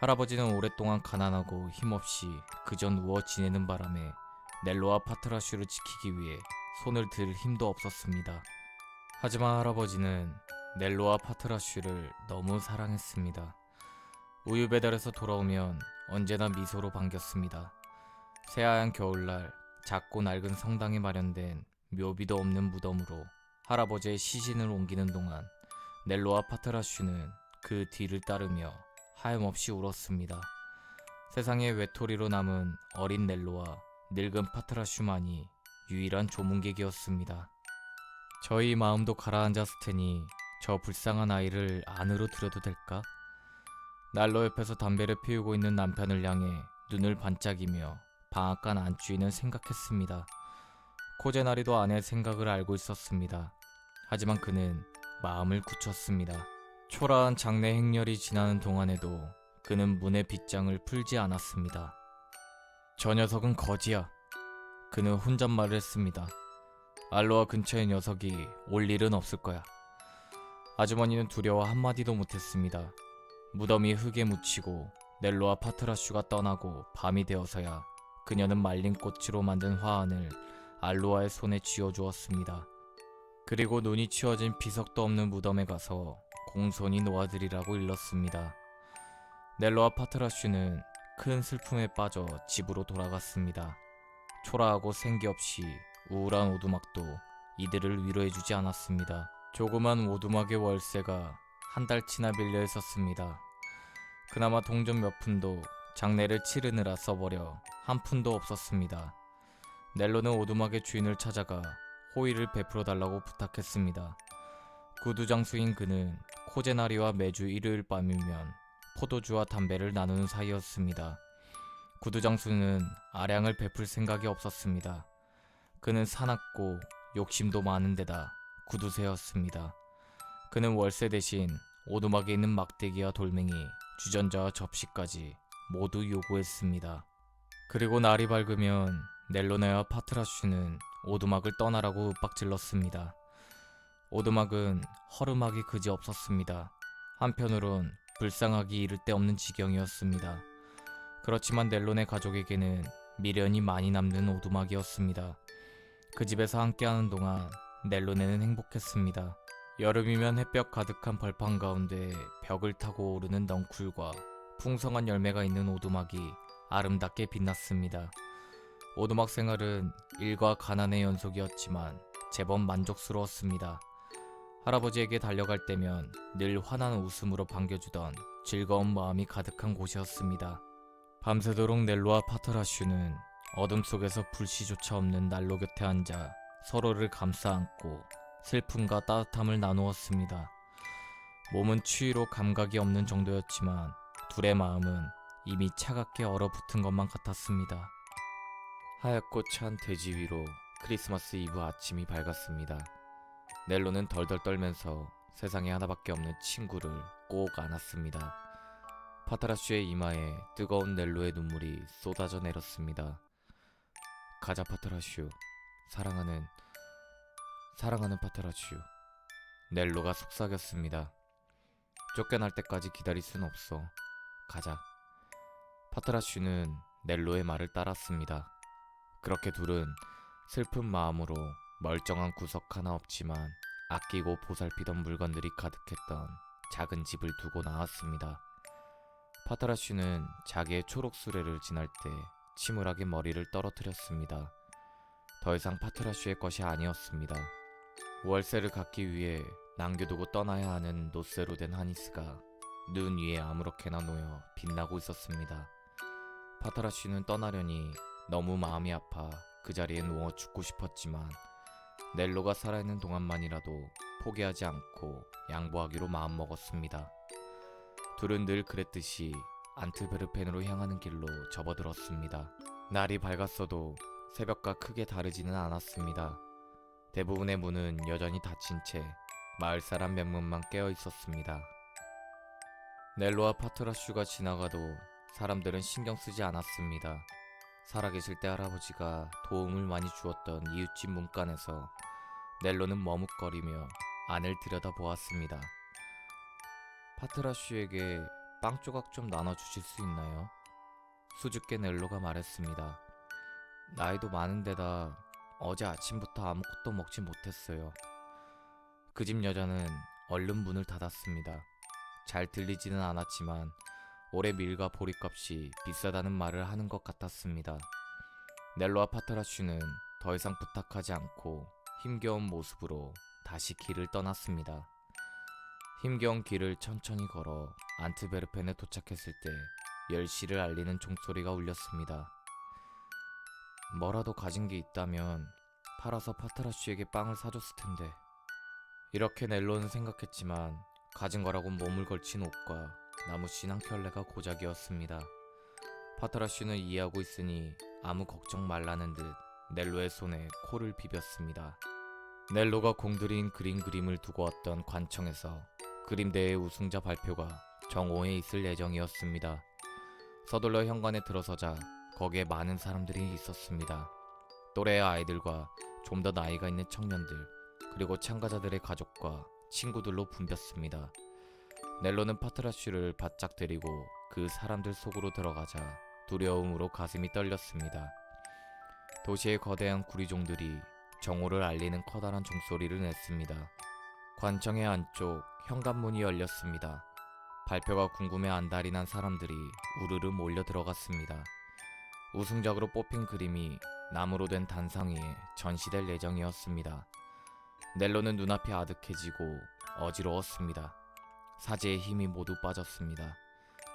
할아버지는 오랫동안 가난하고 힘없이 그저 누워 지내는 바람에 넬로와 파트라슈를 지키기 위해 손을 들 힘도 없었습니다. 하지만 할아버지는 넬로와 파트라슈를 너무 사랑했습니다. 우유 배달에서 돌아오면 언제나 미소로 반겼습니다. 새하얀 겨울날 작고 낡은 성당에 마련된 묘비도 없는 무덤으로 할아버지의 시신을 옮기는 동안 넬로와 파트라슈는 그 뒤를 따르며 하염없이 울었습니다. 세상에 외톨이로 남은 어린 넬로와 늙은 파트라슈만이 유일한 조문객이었습니다. 저희 마음도 가라앉았을 테니 저 불쌍한 아이를 안으로 들여도 될까? 난로 옆에서 담배를 피우고 있는 남편을 향해 눈을 반짝이며 방앗간 안주인은 생각했습니다. 코제나리도 아내의 생각을 알고 있었습니다. 하지만 그는 마음을 굳혔습니다. 초라한 장례 행렬이 지나는 동안에도 그는 문의 빗장을 풀지 않았습니다. 저 녀석은 거지야. 그는 혼잣말을 했습니다. 알로아 근처의 녀석이 올 일은 없을 거야. 아주머니는 두려워 한마디도 못했습니다. 무덤이 흙에 묻히고 넬로와 파트라슈가 떠나고 밤이 되어서야 그녀는 말린 꽃으로 만든 화환을 알로아의 손에 쥐어주었습니다. 그리고 눈이 치워진 비석도 없는 무덤에 가서 공손히 놓아드리라고 일렀습니다. 넬로와 파트라슈는 큰 슬픔에 빠져 집으로 돌아갔습니다. 초라하고 생기 없이 우울한 오두막도 이들을 위로해주지 않았습니다. 조그만 오두막의 월세가 한 달치나 빌려 있었습니다. 그나마 동전 몇 푼도 장례를 치르느라 써버려 한 푼도 없었습니다. 넬로는 오두막의 주인을 찾아가 호의를 베풀어 달라고 부탁했습니다. 구두장수인 그는 코제나리와 매주 일요일 밤이면 포도주와 담배를 나누는 사이였습니다. 구두장수는 아량을 베풀 생각이 없었습니다. 그는 사납고 욕심도 많은 데다 구두쇠였습니다. 그는 월세 대신 오두막에 있는 막대기와 돌멩이, 주전자와 접시까지 모두 요구했습니다. 그리고 날이 밝으면 넬로네와 파트라슈는 오두막을 떠나라고 윽박질렀습니다. 오두막은 허름하기 그지없었습니다. 한편으론 불쌍하기 이를 데 없는 지경이었습니다. 그렇지만 넬로네 가족에게는 미련이 많이 남는 오두막이었습니다. 그 집에서 함께하는 동안 넬로네는 행복했습니다. 여름이면 햇볕 가득한 벌판 가운데 벽을 타고 오르는 넝쿨과 풍성한 열매가 있는 오두막이 아름답게 빛났습니다. 오두막 생활은 일과 가난의 연속이었지만 제법 만족스러웠습니다. 할아버지에게 달려갈 때면 늘 환한 웃음으로 반겨주던 즐거운 마음이 가득한 곳이었습니다. 밤새도록 넬로와 파트라슈는 어둠 속에서 불씨조차 없는 난로 곁에 앉아 서로를 감싸 안고 슬픔과 따뜻함을 나누었습니다. 몸은 추위로 감각이 없는 정도였지만 둘의 마음은 이미 차갑게 얼어붙은 것만 같았습니다. 하얗고 찬 대지 위로 크리스마스 이브 아침이 밝았습니다. 넬로는 덜덜 떨면서 세상에 하나밖에 없는 친구를 꼭 안았습니다. 파트라슈의 이마에 뜨거운 넬로의 눈물이 쏟아져 내렸습니다. 가자 파트라슈, 사랑하는 파트라슈. 넬로가 속삭였습니다. 쫓겨날 때까지 기다릴 순 없어. 가자. 파트라슈는 넬로의 말을 따랐습니다. 그렇게 둘은 슬픈 마음으로 멀쩡한 구석 하나 없지만 아끼고 보살피던 물건들이 가득했던 작은 집을 두고 나왔습니다. 파트라슈는 자기의 초록 수레를 지날 때 침울하게 머리를 떨어뜨렸습니다. 더 이상 파트라슈의 것이 아니었습니다. 월세를 갚기 위해 남겨두고 떠나야 하는 노쇠로 된 하니스가 눈 위에 아무렇게나 놓여 빛나고 있었습니다. 파트라슈는 떠나려니 너무 마음이 아파 그 자리에 누워 죽고 싶었지만 넬로가 살아있는 동안만이라도 포기하지 않고 양보하기로 마음먹었습니다. 둘은 늘 그랬듯이 안트베르펜으로 향하는 길로 접어들었습니다. 날이 밝았어도 새벽과 크게 다르지는 않았습니다. 대부분의 문은 여전히 닫힌 채 마을 사람 몇 문만 깨어 있었습니다. 넬로와 파트라슈가 지나가도 사람들은 신경 쓰지 않았습니다. 살아계실 때 할아버지가 도움을 많이 주었던 이웃집 문간에서 넬로는 머뭇거리며 안을 들여다보았습니다. 파트라슈에게 빵 조각 좀 나눠주실 수 있나요? 수줍게 넬로가 말했습니다. 나이도 많은데다 어제 아침부터 아무것도 먹지 못했어요. 그 집 여자는 얼른 문을 닫았습니다. 잘 들리지는 않았지만 올해 밀과 보리값이 비싸다는 말을 하는 것 같았습니다. 넬로와 파트라슈는 더 이상 부탁하지 않고 힘겨운 모습으로 다시 길을 떠났습니다. 힘겨운 길을 천천히 걸어 안트베르펜에 도착했을 때 10시를 알리는 종소리가 울렸습니다. 뭐라도 가진 게 있다면 팔아서 파트라슈에게 빵을 사줬을 텐데. 이렇게 넬로는 생각했지만 가진 거라고 몸을 걸친 옷과 나무씬 한 켤레가 고작이었습니다. 파트라슈는 이해하고 있으니 아무 걱정 말라는 듯 넬로의 손에 코를 비볐습니다. 넬로가 공들인 그림을 두고 왔던 관청에서 그림대회 우승자 발표가 정오에 있을 예정이었습니다. 서둘러 현관에 들어서자 거기에 많은 사람들이 있었습니다. 또래의 아이들과 좀 더 나이가 있는 청년들, 그리고 참가자들의 가족과 친구들로 붐볐습니다. 넬로는 파트라슈를 바짝 데리고 그 사람들 속으로 들어가자 두려움으로 가슴이 떨렸습니다. 도시의 거대한 구리종들이 정오를 알리는 커다란 종소리를 냈습니다. 관청의 안쪽 현관문이 열렸습니다. 발표가 궁금해 안달이 난 사람들이 우르르 몰려 들어갔습니다. 우승작으로 뽑힌 그림이 나무로 된 단상 위에 전시될 예정이었습니다. 넬로는 눈앞이 아득해지고 어지러웠습니다. 사지의 힘이 모두 빠졌습니다.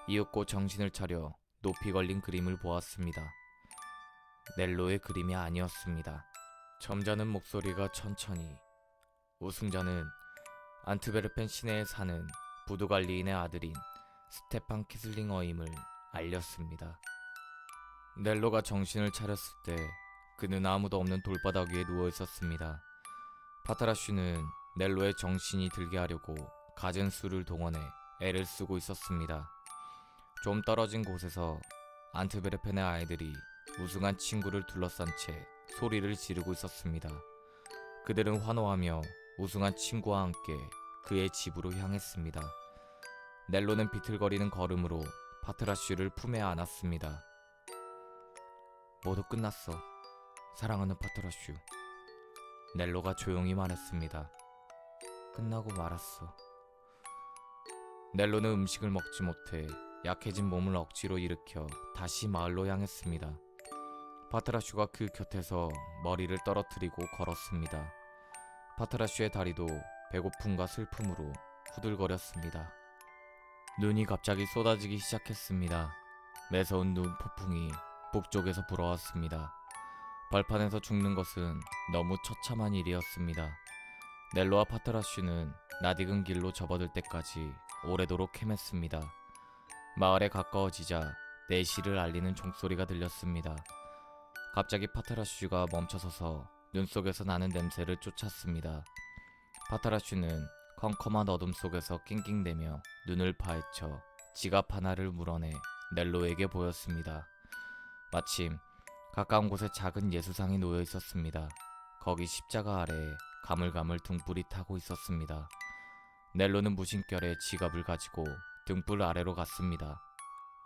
이윽고 정신을 차려 높이 걸린 그림을 보았습니다. 넬로의 그림이 아니었습니다. 점잖은 목소리가 천천히 우승자는 안트베르펜 시내에 사는 부두갈리인의 아들인 스테판 키슬링어임을 알렸습니다. 넬로가 정신을 차렸을 때 그는 아무도 없는 돌바닥 위에 누워 있었습니다. 파타라슈는 넬로의 정신이 들게 하려고 갖은 수를 동원해 애를 쓰고 있었습니다. 좀 떨어진 곳에서 안트베르펜의 아이들이 우승한 친구를 둘러싼 채 소리를 지르고 있었습니다. 그들은 환호하며 우승한 친구와 함께 그의 집으로 향했습니다. 넬로는 비틀거리는 걸음으로 파트라슈를 품에 안았습니다. 모두 끝났어. 사랑하는 파트라슈. 넬로가 조용히 말했습니다. 끝나고 말았어. 넬로는 음식을 먹지 못해 약해진 몸을 억지로 일으켜 다시 마을로 향했습니다. 파트라슈가 그 곁에서 머리를 떨어뜨리고 걸었습니다. 파트라슈의 다리도 배고픔과 슬픔으로 후들거렸습니다. 눈이 갑자기 쏟아지기 시작했습니다. 매서운 눈 폭풍이 북쪽에서 불어왔습니다. 벌판에서 죽는 것은 너무 처참한 일이었습니다. 넬로와 파트라슈는 낯익은 길로 접어들 때까지 오래도록 헤맸습니다. 마을에 가까워지자 내실을 알리는 종소리가 들렸습니다. 갑자기 파트라슈가 멈춰서서 눈 속에서 나는 냄새를 쫓았습니다. 파트라슈는 컴컴한 어둠 속에서 낑낑대며 눈을 파헤쳐 지갑 하나를 물어내 넬로에게 보였습니다. 마침 가까운 곳에 작은 예수상이 놓여 있었습니다. 거기 십자가 아래에 가물가물 등불이 타고 있었습니다. 넬로는 무심결에 지갑을 가지고 등불 아래로 갔습니다.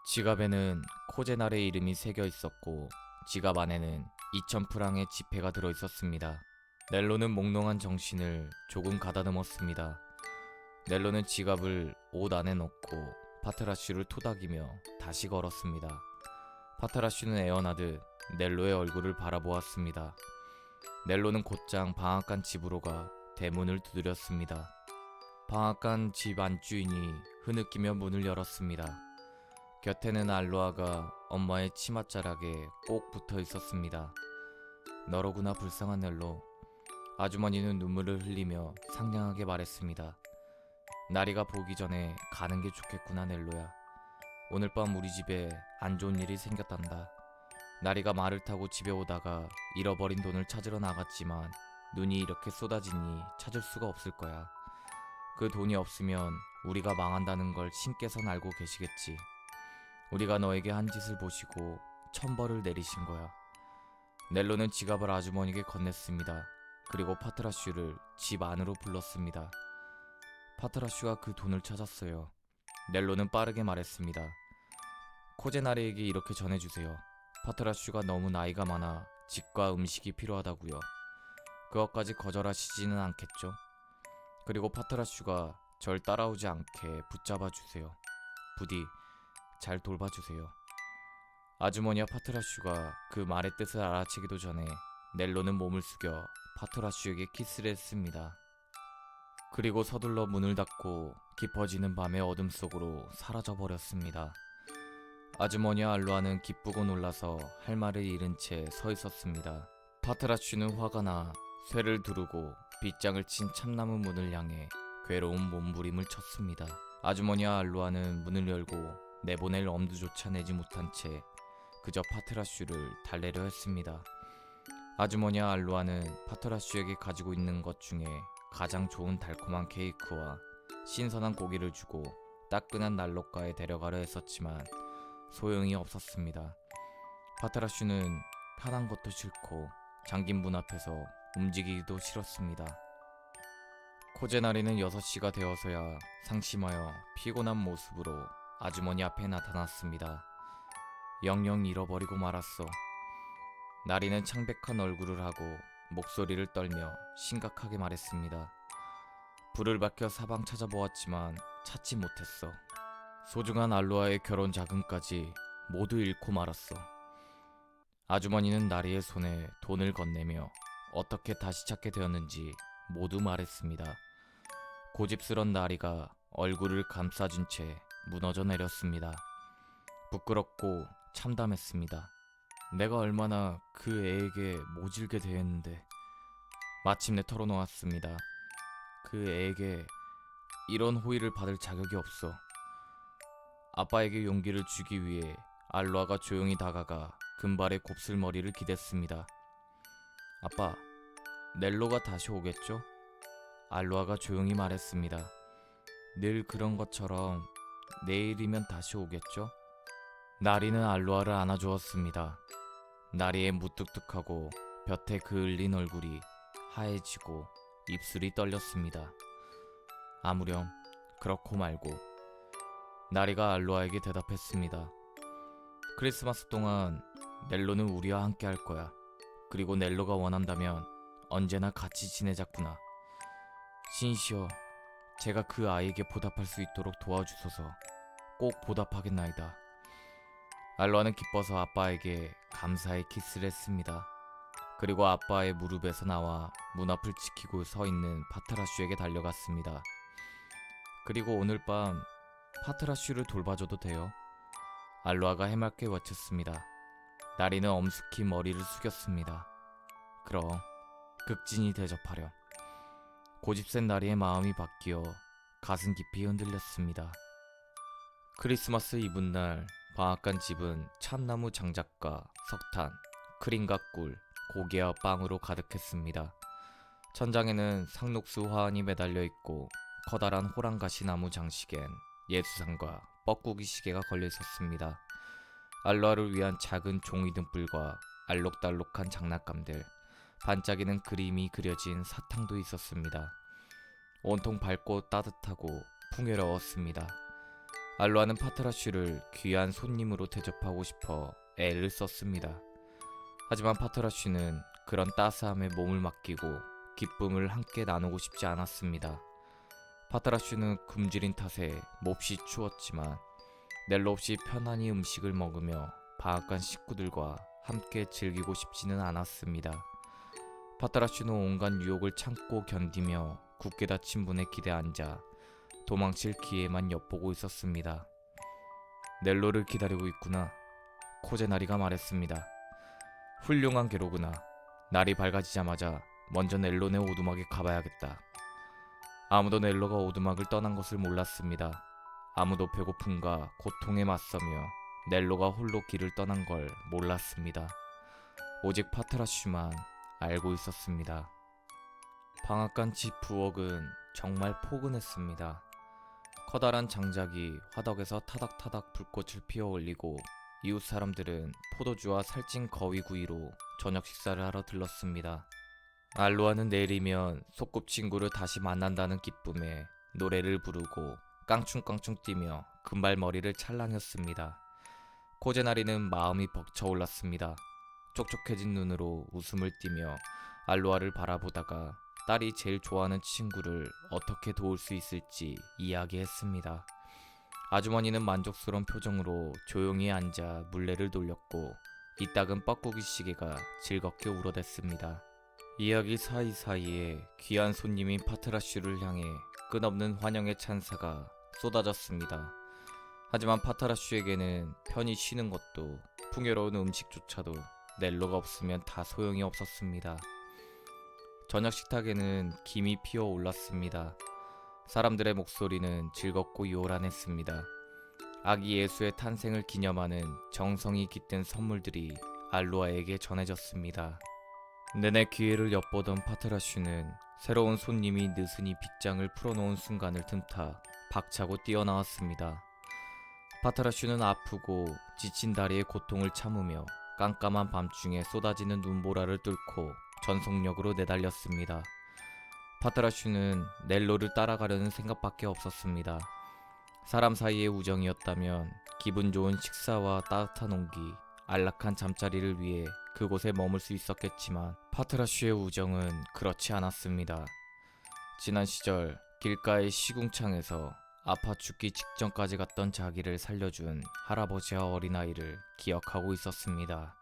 지갑에는 코제날의 이름이 새겨 있었고 지갑 안에는 2000프랑의 지폐가 들어 있었습니다. 넬로는 몽롱한 정신을 조금 가다듬었습니다. 넬로는 지갑을 옷 안에 넣고 파트라슈를 토닥이며 다시 걸었습니다. 파트라슈는 애원하듯 넬로의 얼굴을 바라보았습니다. 넬로는 곧장 방앗간 집으로 가 대문을 두드렸습니다. 방앗간 집 안주인이 흐느끼며 문을 열었습니다. 곁에는 알로아가 엄마의 치맛자락에 꼭 붙어 있었습니다. 너로구나 불쌍한 넬로. 아주머니는 눈물을 흘리며 상냥하게 말했습니다. 나리가 보기 전에 가는 게 좋겠구나 넬로야. 오늘 밤 우리 집에 안 좋은 일이 생겼단다. 나리가 말을 타고 집에 오다가 잃어버린 돈을 찾으러 나갔지만 눈이 이렇게 쏟아지니 찾을 수가 없을 거야. 그 돈이 없으면 우리가 망한다는 걸 신께서는 알고 계시겠지. 우리가 너에게 한 짓을 보시고 천벌을 내리신 거야. 넬로는 지갑을 아주머니에게 건넸습니다. 그리고 파트라슈를 집 안으로 불렀습니다. 파트라슈가 그 돈을 찾았어요. 넬로는 빠르게 말했습니다. 코제나리에게 이렇게 전해주세요. 파트라슈가 너무 나이가 많아 집과 음식이 필요하다고요. 그것까지 거절하시지는 않겠죠? 그리고 파트라슈가 절 따라오지 않게 붙잡아주세요. 부디 잘 돌봐주세요. 아주머니와 파트라슈가 그 말의 뜻을 알아채기도 전에 넬로는 몸을 숙여 파트라슈에게 키스를 했습니다. 그리고 서둘러 문을 닫고 깊어지는 밤의 어둠 속으로 사라져버렸습니다. 아주머니와 알로아는 기쁘고 놀라서 할 말을 잃은 채 서 있었습니다. 파트라슈는 화가 나 쇠를 두르고 빗장을 친 참나무 문을 향해 괴로운 몸부림을 쳤습니다. 아주머니와 알로아는 문을 열고 내보낼 엄두조차 내지 못한 채 그저 파트라슈를 달래려 했습니다. 아주머니와 알로아는 파트라슈에게 가지고 있는 것 중에 가장 좋은 달콤한 케이크와 신선한 고기를 주고 따끈한 난로가에 데려가려 했었지만 소용이 없었습니다. 파트라슈는 편한 것도 싫고 잠긴 문 앞에서 움직이기도 싫었습니다. 코제나리는 6시가 되어서야 상심하여 피곤한 모습으로 아주머니 앞에 나타났습니다. 영영 잃어버리고 말았어. 나리는 창백한 얼굴을 하고 목소리를 떨며 심각하게 말했습니다. 불을 밝혀 사방 찾아보았지만 찾지 못했어. 소중한 알로아의 결혼 자금까지 모두 잃고 말았어. 아주머니는 나리의 손에 돈을 건네며 어떻게 다시 찾게 되었는지 모두 말했습니다. 고집스런 나리가 얼굴을 감싸준 채 무너져 내렸습니다. 부끄럽고 참담했습니다. 내가 얼마나 그 애에게 모질게 대했는데. 마침내 털어놓았습니다. 그 애에게 이런 호의를 받을 자격이 없어. 아빠에게 용기를 주기 위해 알로아가 조용히 다가가 금발의 곱슬머리를 기댔습니다. 아빠, 넬로가 다시 오겠죠? 알로아가 조용히 말했습니다. 늘 그런 것처럼 내일이면 다시 오겠죠? 나리는 알로아를 안아주었습니다. 나리의 무뚝뚝하고 볕에 그을린 얼굴이 하얘지고 입술이 떨렸습니다. 아무렴 그렇고 말고. 나리가 알로아에게 대답했습니다. 크리스마스 동안 넬로는 우리와 함께 할 거야. 그리고 넬로가 원한다면 언제나 같이 지내자꾸나. 신이시여, 제가 그 아이에게 보답할 수 있도록 도와주소서. 꼭 보답하겠나이다. 알로아는 기뻐서 아빠에게 감사의 키스를 했습니다. 그리고 아빠의 무릎에서 나와 문 앞을 지키고 서 있는 파트라슈에게 달려갔습니다. 그리고 오늘 밤 파트라슈를 돌봐줘도 돼요? 알로아가 해맑게 외쳤습니다. 나리는 엄숙히 머리를 숙였습니다. 그럼 극진히 대접하렴. 고집센 나리의 마음이 바뀌어 가슴 깊이 흔들렸습니다. 크리스마스 이브날 방앗간 집은 참나무 장작과 석탄, 크림과 꿀, 고기와 빵으로 가득했습니다. 천장에는 상록수 화환이 매달려 있고 커다란 호랑가시나무 장식엔 예수상과 뻐꾸기 시계가 걸려 있었습니다. 알로아를 위한 작은 종이 등불과 알록달록한 장난감들, 반짝이는 그림이 그려진 사탕도 있었습니다. 온통 밝고 따뜻하고 풍요로웠습니다. 알로아는 파트라슈를 귀한 손님으로 대접하고 싶어 애를 썼습니다. 하지만 파트라슈는 그런 따스함에 몸을 맡기고 기쁨을 함께 나누고 싶지 않았습니다. 파트라슈는 굶주린 탓에 몹시 추웠지만 넬로 없이 편안히 음식을 먹으며 방앗간 식구들과 함께 즐기고 싶지는 않았습니다. 파트라슈는 온갖 유혹을 참고 견디며 굳게 닫힌 문에 기대 앉아 도망칠 기회만 엿보고 있었습니다. 넬로를 기다리고 있구나. 코제나리가 말했습니다. 훌륭한 개로구나. 날이 밝아지자마자 먼저 넬로네 오두막에 가봐야겠다. 아무도 넬로가 오두막을 떠난 것을 몰랐습니다. 아무도 배고픔과 고통에 맞서며 넬로가 홀로 길을 떠난 걸 몰랐습니다. 오직 파트라슈만 알고 있었습니다. 방앗간 집 부엌은 정말 포근했습니다. 커다란 장작이 화덕에서 타닥타닥 불꽃을 피워 올리고 이웃 사람들은 포도주와 살찐 거위구이로 저녁 식사를 하러 들렀습니다. 알로아는 내일이면 소꿉친구를 다시 만난다는 기쁨에 노래를 부르고 깡충깡충 뛰며 금발머리를 찰랑했습니다. 코제나리는 마음이 벅차올랐습니다. 촉촉해진 눈으로 웃음을 띠며 알로아를 바라보다가 딸이 제일 좋아하는 친구를 어떻게 도울 수 있을지 이야기했습니다. 아주머니는 만족스러운 표정으로 조용히 앉아 물레를 돌렸고 이따금 뻐꾸기 시계가 즐겁게 울어댔습니다. 이야기 사이사이에 귀한 손님인 파트라슈를 향해 끝없는 환영의 찬사가 쏟아졌습니다. 하지만 파트라슈에게는 편히 쉬는 것도 풍요로운 음식조차도 넬로가 없으면 다 소용이 없었습니다. 저녁 식탁에는 김이 피어 올랐습니다. 사람들의 목소리는 즐겁고 요란했습니다. 아기 예수의 탄생을 기념하는 정성이 깃든 선물들이 알로아에게 전해졌습니다. 내내 기회를 엿보던 파트라슈는 새로운 손님이 느슨히 빗장을 풀어놓은 순간을 틈타 박차고 뛰어나왔습니다. 파트라슈는 아프고 지친 다리의 고통을 참으며 깜깜한 밤중에 쏟아지는 눈보라를 뚫고 전속력으로 내달렸습니다. 파트라슈는 넬로를 따라가려는 생각밖에 없었습니다. 사람 사이의 우정이었다면 기분 좋은 식사와 따뜻한 온기, 안락한 잠자리를 위해 그곳에 머물 수 있었겠지만 파트라슈의 우정은 그렇지 않았습니다. 지난 시절 길가의 시궁창에서 아파 죽기 직전까지 갔던 자기를 살려준 할아버지와 어린아이를 기억하고 있었습니다.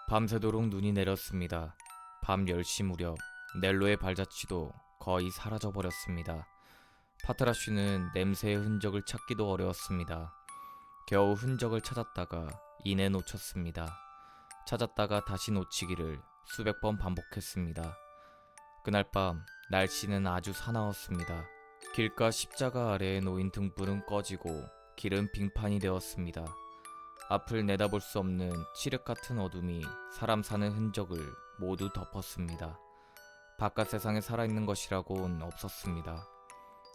밤새도록 눈이 내렸습니다. 밤 10시 무렵 넬로의 발자취도 거의 사라져버렸습니다. 파트라슈는 냄새의 흔적을 찾기도 어려웠습니다. 겨우 흔적을 찾았다가 이내 놓쳤습니다. 찾았다가 다시 놓치기를 수백 번 반복했습니다. 그날 밤 날씨는 아주 사나웠습니다. 길가 십자가 아래에 놓인 등불은 꺼지고 길은 빙판이 되었습니다. 앞을 내다볼 수 없는 칠흑 같은 어둠이 사람 사는 흔적을 모두 덮었습니다. 바깥 세상에 살아있는 것이라고는 없었습니다.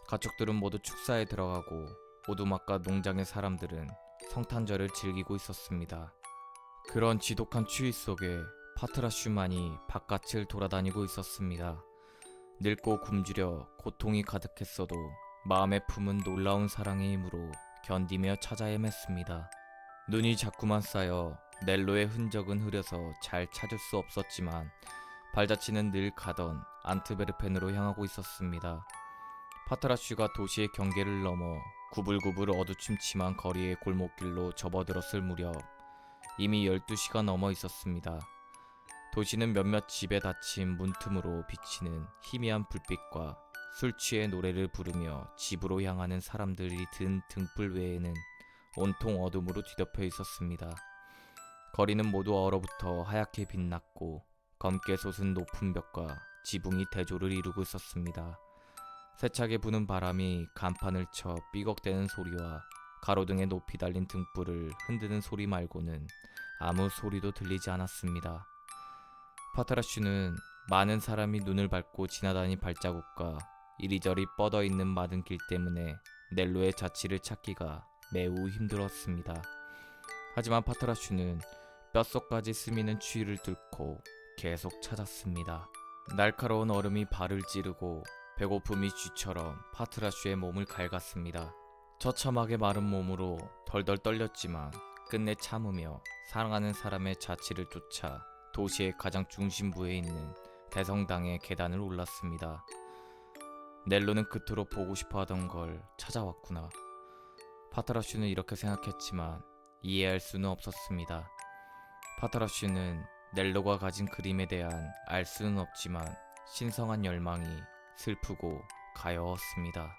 가축들은 모두 축사에 들어가고 오두막과 농장의 사람들은 성탄절을 즐기고 있었습니다. 그런 지독한 추위 속에 파트라슈만이 바깥을 돌아다니고 있었습니다. 늙고 굶주려 고통이 가득했어도 마음에 품은 놀라운 사랑의 힘으로 견디며 찾아 헤맸습니다. 눈이 자꾸만 쌓여 넬로의 흔적은 흐려서 잘 찾을 수 없었지만 발자취는 늘 가던 안트베르펜으로 향하고 있었습니다. 파트라슈가 도시의 경계를 넘어 구불구불 어두침침한 거리의 골목길로 접어들었을 무렵 이미 12시가 넘어 있었습니다. 도시는 몇몇 집에 닫힌 문틈으로 비치는 희미한 불빛과 술 취해 노래를 부르며 집으로 향하는 사람들이 든 등불 외에는 온통 어둠으로 뒤덮여 있었습니다. 거리는 모두 얼어붙어 하얗게 빛났고 검게 솟은 높은 벽과 지붕이 대조를 이루고 있었습니다. 세차게 부는 바람이 간판을 쳐 삐걱대는 소리와 가로등에 높이 달린 등불을 흔드는 소리 말고는 아무 소리도 들리지 않았습니다. 파트라슈는 많은 사람이 눈을 밟고 지나다닌 발자국과 이리저리 뻗어있는 마른 길 때문에 넬로의 자취를 찾기가 매우 힘들었습니다. 하지만 파트라슈는 뼛속까지 스미는 추위를 뚫고 계속 찾았습니다. 날카로운 얼음이 발을 찌르고 배고픔이 쥐처럼 파트라슈의 몸을 갉았습니다. 처참하게 마른 몸으로 덜덜 떨렸지만 끝내 참으며 사랑하는 사람의 자취를 쫓아 도시의 가장 중심부에 있는 대성당의 계단을 올랐습니다. 넬로는 그토록 보고 싶어 하던 걸 찾아왔구나. 파트라슈는 이렇게 생각했지만 이해할 수는 없었습니다. 파트라슈는 넬로가 가진 그림에 대한 알 수는 없지만 신성한 열망이 슬프고 가여웠습니다.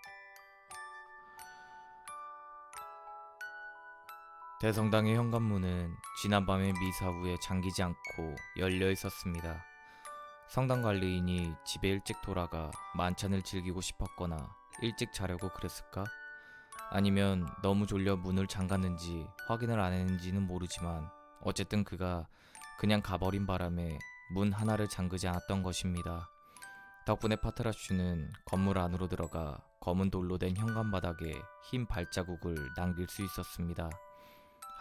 대성당의 현관문은 지난밤의 미사 후에 잠기지 않고 열려 있었습니다. 성당 관리인이 집에 일찍 돌아가 만찬을 즐기고 싶었거나 일찍 자려고 그랬을까? 아니면 너무 졸려 문을 잠갔는지 확인을 안 했는지는 모르지만 어쨌든 그가 그냥 가버린 바람에 문 하나를 잠그지 않았던 것입니다. 덕분에 파트라슈는 건물 안으로 들어가 검은 돌로 된 현관바닥에 흰 발자국을 남길 수 있었습니다.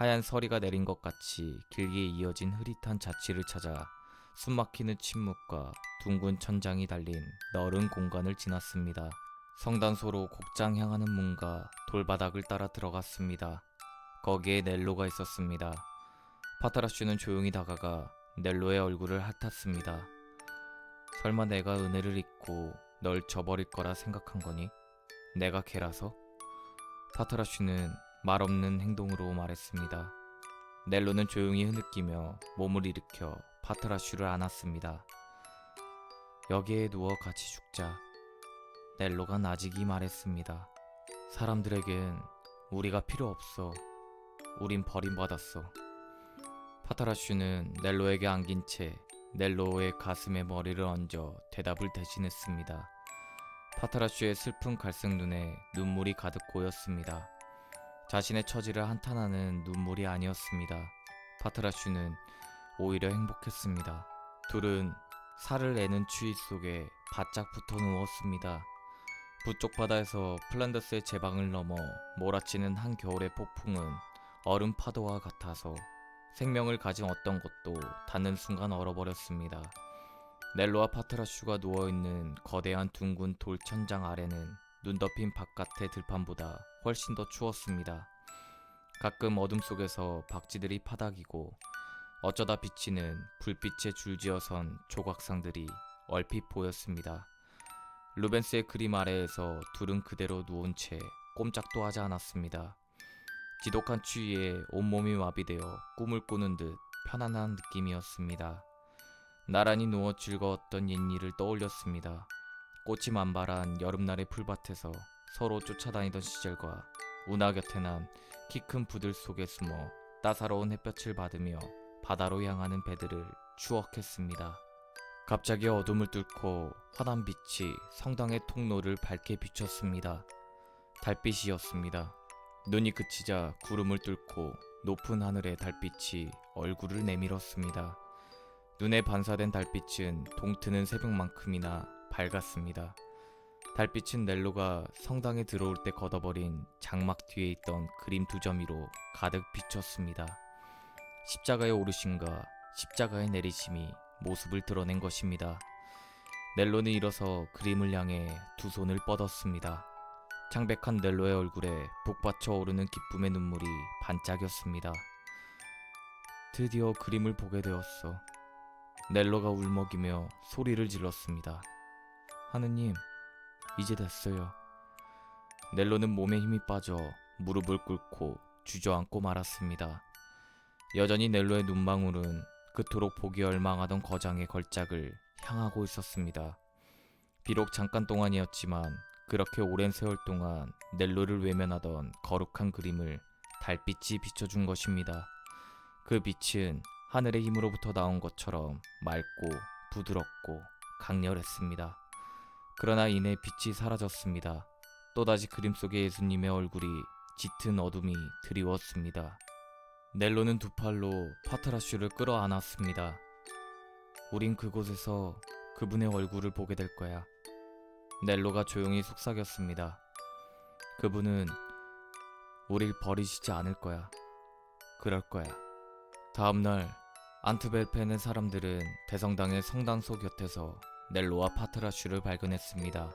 하얀 서리가 내린 것 같이 길게 이어진 흐릿한 자취를 찾아 숨막히는 침묵과 둥근 천장이 달린 넓은 공간을 지났습니다. 성단소로 곡장 향하는 문과 돌바닥을 따라 들어갔습니다. 거기에 넬로가 있었습니다. 파트라슈는 조용히 다가가 넬로의 얼굴을 핥았습니다. 설마 내가 은혜를 잊고 널 저버릴 거라 생각한 거니? 내가 걔라서? 파트라슈는 말없는 행동으로 말했습니다. 넬로는 조용히 흐느끼며 몸을 일으켜 파트라슈를 안았습니다. 여기에 누워 같이 죽자. 넬로가 나직이 말했습니다. 사람들에겐 우리가 필요 없어. 우린 버림받았어. 파트라슈는 넬로에게 안긴 채 넬로의 가슴에 머리를 얹어 대답을 대신했습니다. 파트라슈의 슬픈 갈색 눈에 눈물이 가득 고였습니다. 자신의 처지를 한탄하는 눈물이 아니었습니다. 파트라슈는 오히려 행복했습니다. 둘은 살을 내는 추위 속에 바짝 붙어 누웠습니다. 북쪽 바다에서 플란더스의 제방을 넘어 몰아치는 한겨울의 폭풍은 얼음 파도와 같아서 생명을 가진 어떤 것도 닿는 순간 얼어버렸습니다. 넬로와 파트라슈가 누워있는 거대한 둥근 돌 천장 아래는 눈 덮인 바깥의 들판보다 훨씬 더 추웠습니다. 가끔 어둠 속에서 박쥐들이 파닥이고 어쩌다 비치는 불빛에 줄지어선 조각상들이 얼핏 보였습니다. 루벤스의 그림 아래에서 둘은 그대로 누운 채 꼼짝도 하지 않았습니다. 지독한 추위에 온몸이 마비되어 꿈을 꾸는 듯 편안한 느낌이었습니다. 나란히 누워 즐거웠던 옛일을 떠올렸습니다. 꽃이 만발한 여름날의 풀밭에서 서로 쫓아다니던 시절과 운하 곁에 난 키 큰 부들 속에 숨어 따사로운 햇볕을 받으며 바다로 향하는 배들을 추억했습니다. 갑자기 어둠을 뚫고 환한 빛이 성당의 통로를 밝게 비췄습니다. 달빛이었습니다. 눈이 그치자 구름을 뚫고 높은 하늘의 달빛이 얼굴을 내밀었습니다. 눈에 반사된 달빛은 동트는 새벽만큼이나 밝았습니다. 달빛은 넬로가 성당에 들어올 때 걷어버린 장막 뒤에 있던 그림 두 점이로 가득 비쳤습니다. 십자가의 오르심과 십자가의 내리심이 모습을 드러낸 것입니다. 넬로는 일어서 그림을 향해 두 손을 뻗었습니다. 창백한 넬로의 얼굴에 북받쳐 오르는 기쁨의 눈물이 반짝였습니다. 드디어 그림을 보게 되었어. 넬로가 울먹이며 소리를 질렀습니다. 하느님, 이제 됐어요. 넬로는 몸에 힘이 빠져 무릎을 꿇고 주저앉고 말았습니다. 여전히 넬로의 눈망울은 그토록 보기 열망하던 거장의 걸작을 향하고 있었습니다. 비록 잠깐 동안이었지만 그렇게 오랜 세월 동안 넬로를 외면하던 거룩한 그림을 달빛이 비춰준 것입니다. 그 빛은 하늘의 힘으로부터 나온 것처럼 맑고 부드럽고 강렬했습니다. 그러나 이내 빛이 사라졌습니다. 또다시 그림 속의 예수님의 얼굴이 짙은 어둠이 드리웠습니다. 넬로는 두 팔로 파트라슈를 끌어안았습니다. 우린 그곳에서 그분의 얼굴을 보게 될 거야. 넬로가 조용히 속삭였습니다. 그분은 우릴 버리시지 않을 거야. 그럴 거야. 다음날 안트베르펜의 사람들은 대성당의 성당소 곁에서 넬로와 파트라슈를 발견했습니다.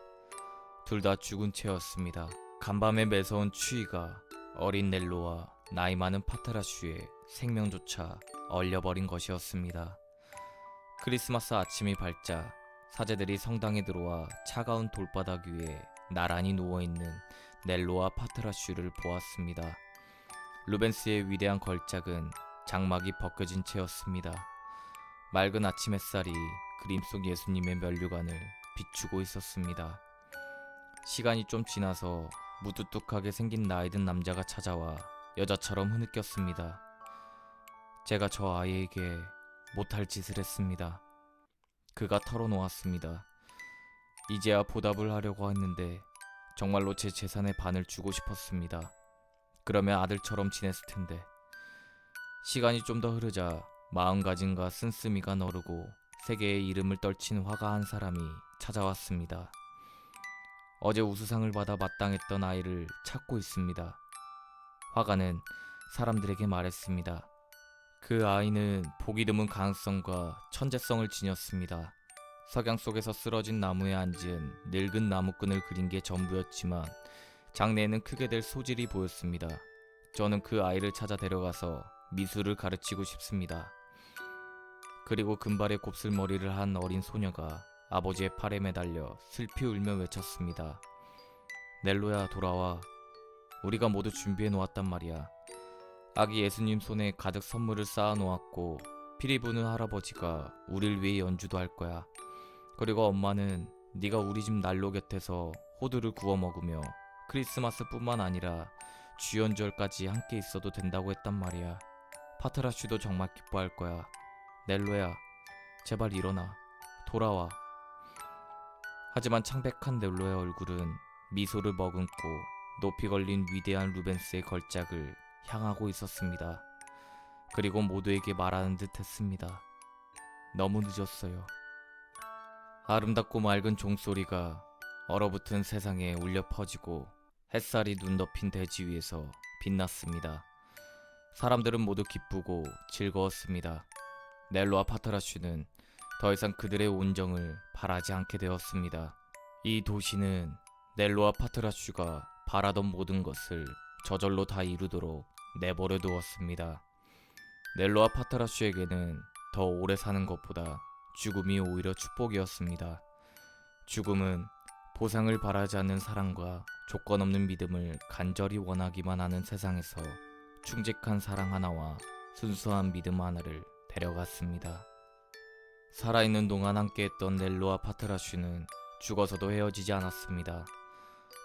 둘 다 죽은 채였습니다. 간밤에 매서운 추위가 어린 넬로와 나이 많은 파트라슈의 생명조차 얼려버린 것이었습니다. 크리스마스 아침이 밝자 사제들이 성당에 들어와 차가운 돌바닥 위에 나란히 누워있는 넬로와 파트라슈를 보았습니다. 루벤스의 위대한 걸작은 장막이 벗겨진 채였습니다. 맑은 아침 햇살이 그림 속 예수님의 면류관을 비추고 있었습니다. 시간이 좀 지나서 무뚝뚝하게 생긴 나이든 남자가 찾아와 여자처럼 흐느꼈습니다. 제가 저 아이에게 못할 짓을 했습니다. 그가 털어놓았습니다. 이제야 보답을 하려고 했는데 정말로 제 재산의 반을 주고 싶었습니다. 그러면 아들처럼 지냈을 텐데. 시간이 좀 더 흐르자 마음가짐과 쓴쓰미가 너르고 세계의 이름을 떨친 화가 한 사람이 찾아왔습니다. 어제 우수상을 받아 마땅했던 아이를 찾고 있습니다. 화가는 사람들에게 말했습니다. 그 아이는 보기 드문 가능성과 천재성을 지녔습니다. 석양 속에서 쓰러진 나무에 앉은 늙은 나무꾼을 그린 게 전부였지만 장래에는 크게 될 소질이 보였습니다. 저는 그 아이를 찾아 데려가서 미술을 가르치고 싶습니다. 그리고 금발의 곱슬머리를 한 어린 소녀가 아버지의 팔에 매달려 슬피 울며 외쳤습니다. 넬로야, 돌아와. 우리가 모두 준비해 놓았단 말이야. 아기 예수님 손에 가득 선물을 쌓아 놓았고 피리 부는 할아버지가 우릴 위해 연주도 할 거야. 그리고 엄마는 네가 우리 집 난로 곁에서 호두를 구워 먹으며 크리스마스뿐만 아니라 주연절까지 함께 있어도 된다고 했단 말이야. 파트라슈도 정말 기뻐할 거야. 넬로야, 제발 일어나. 돌아와. 하지만 창백한 넬로의 얼굴은 미소를 머금고 높이 걸린 위대한 루벤스의 걸작을 향하고 있었습니다. 그리고 모두에게 말하는 듯 했습니다. 너무 늦었어요. 아름답고 맑은 종소리가 얼어붙은 세상에 울려 퍼지고 햇살이 눈 덮인 대지 위에서 빛났습니다. 사람들은 모두 기쁘고 즐거웠습니다. 넬로와 파트라슈는 더 이상 그들의 온정을 바라지 않게 되었습니다. 이 도시는 넬로와 파트라슈가 바라던 모든 것을 저절로 다 이루도록 내버려 두었습니다. 넬로와 파트라슈에게는 더 오래 사는 것보다 죽음이 오히려 축복이었습니다. 죽음은 보상을 바라지 않는 사랑과 조건 없는 믿음을 간절히 원하기만 하는 세상에서 충직한 사랑 하나와 순수한 믿음 하나를 데려갔습니다. 살아있는 동안 함께했던 넬로와 파트라슈는 죽어서도 헤어지지 않았습니다.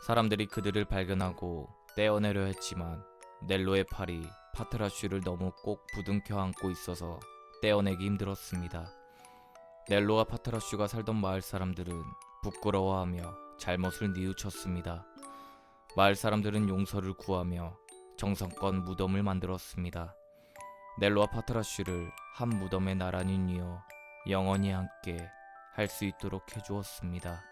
사람들이 그들을 발견하고 떼어내려 했지만 넬로의 팔이 파트라슈를 너무 꼭 부둥켜 안고 있어서 떼어내기 힘들었습니다. 넬로와 파트라슈가 살던 마을 사람들은 부끄러워하며 잘못을 뉘우쳤습니다. 마을 사람들은 용서를 구하며 정성껏 무덤을 만들었습니다. 넬로와 파트라슈를 한 무덤에 나란히 뉘어 영원히 함께 할 수 있도록 해주었습니다.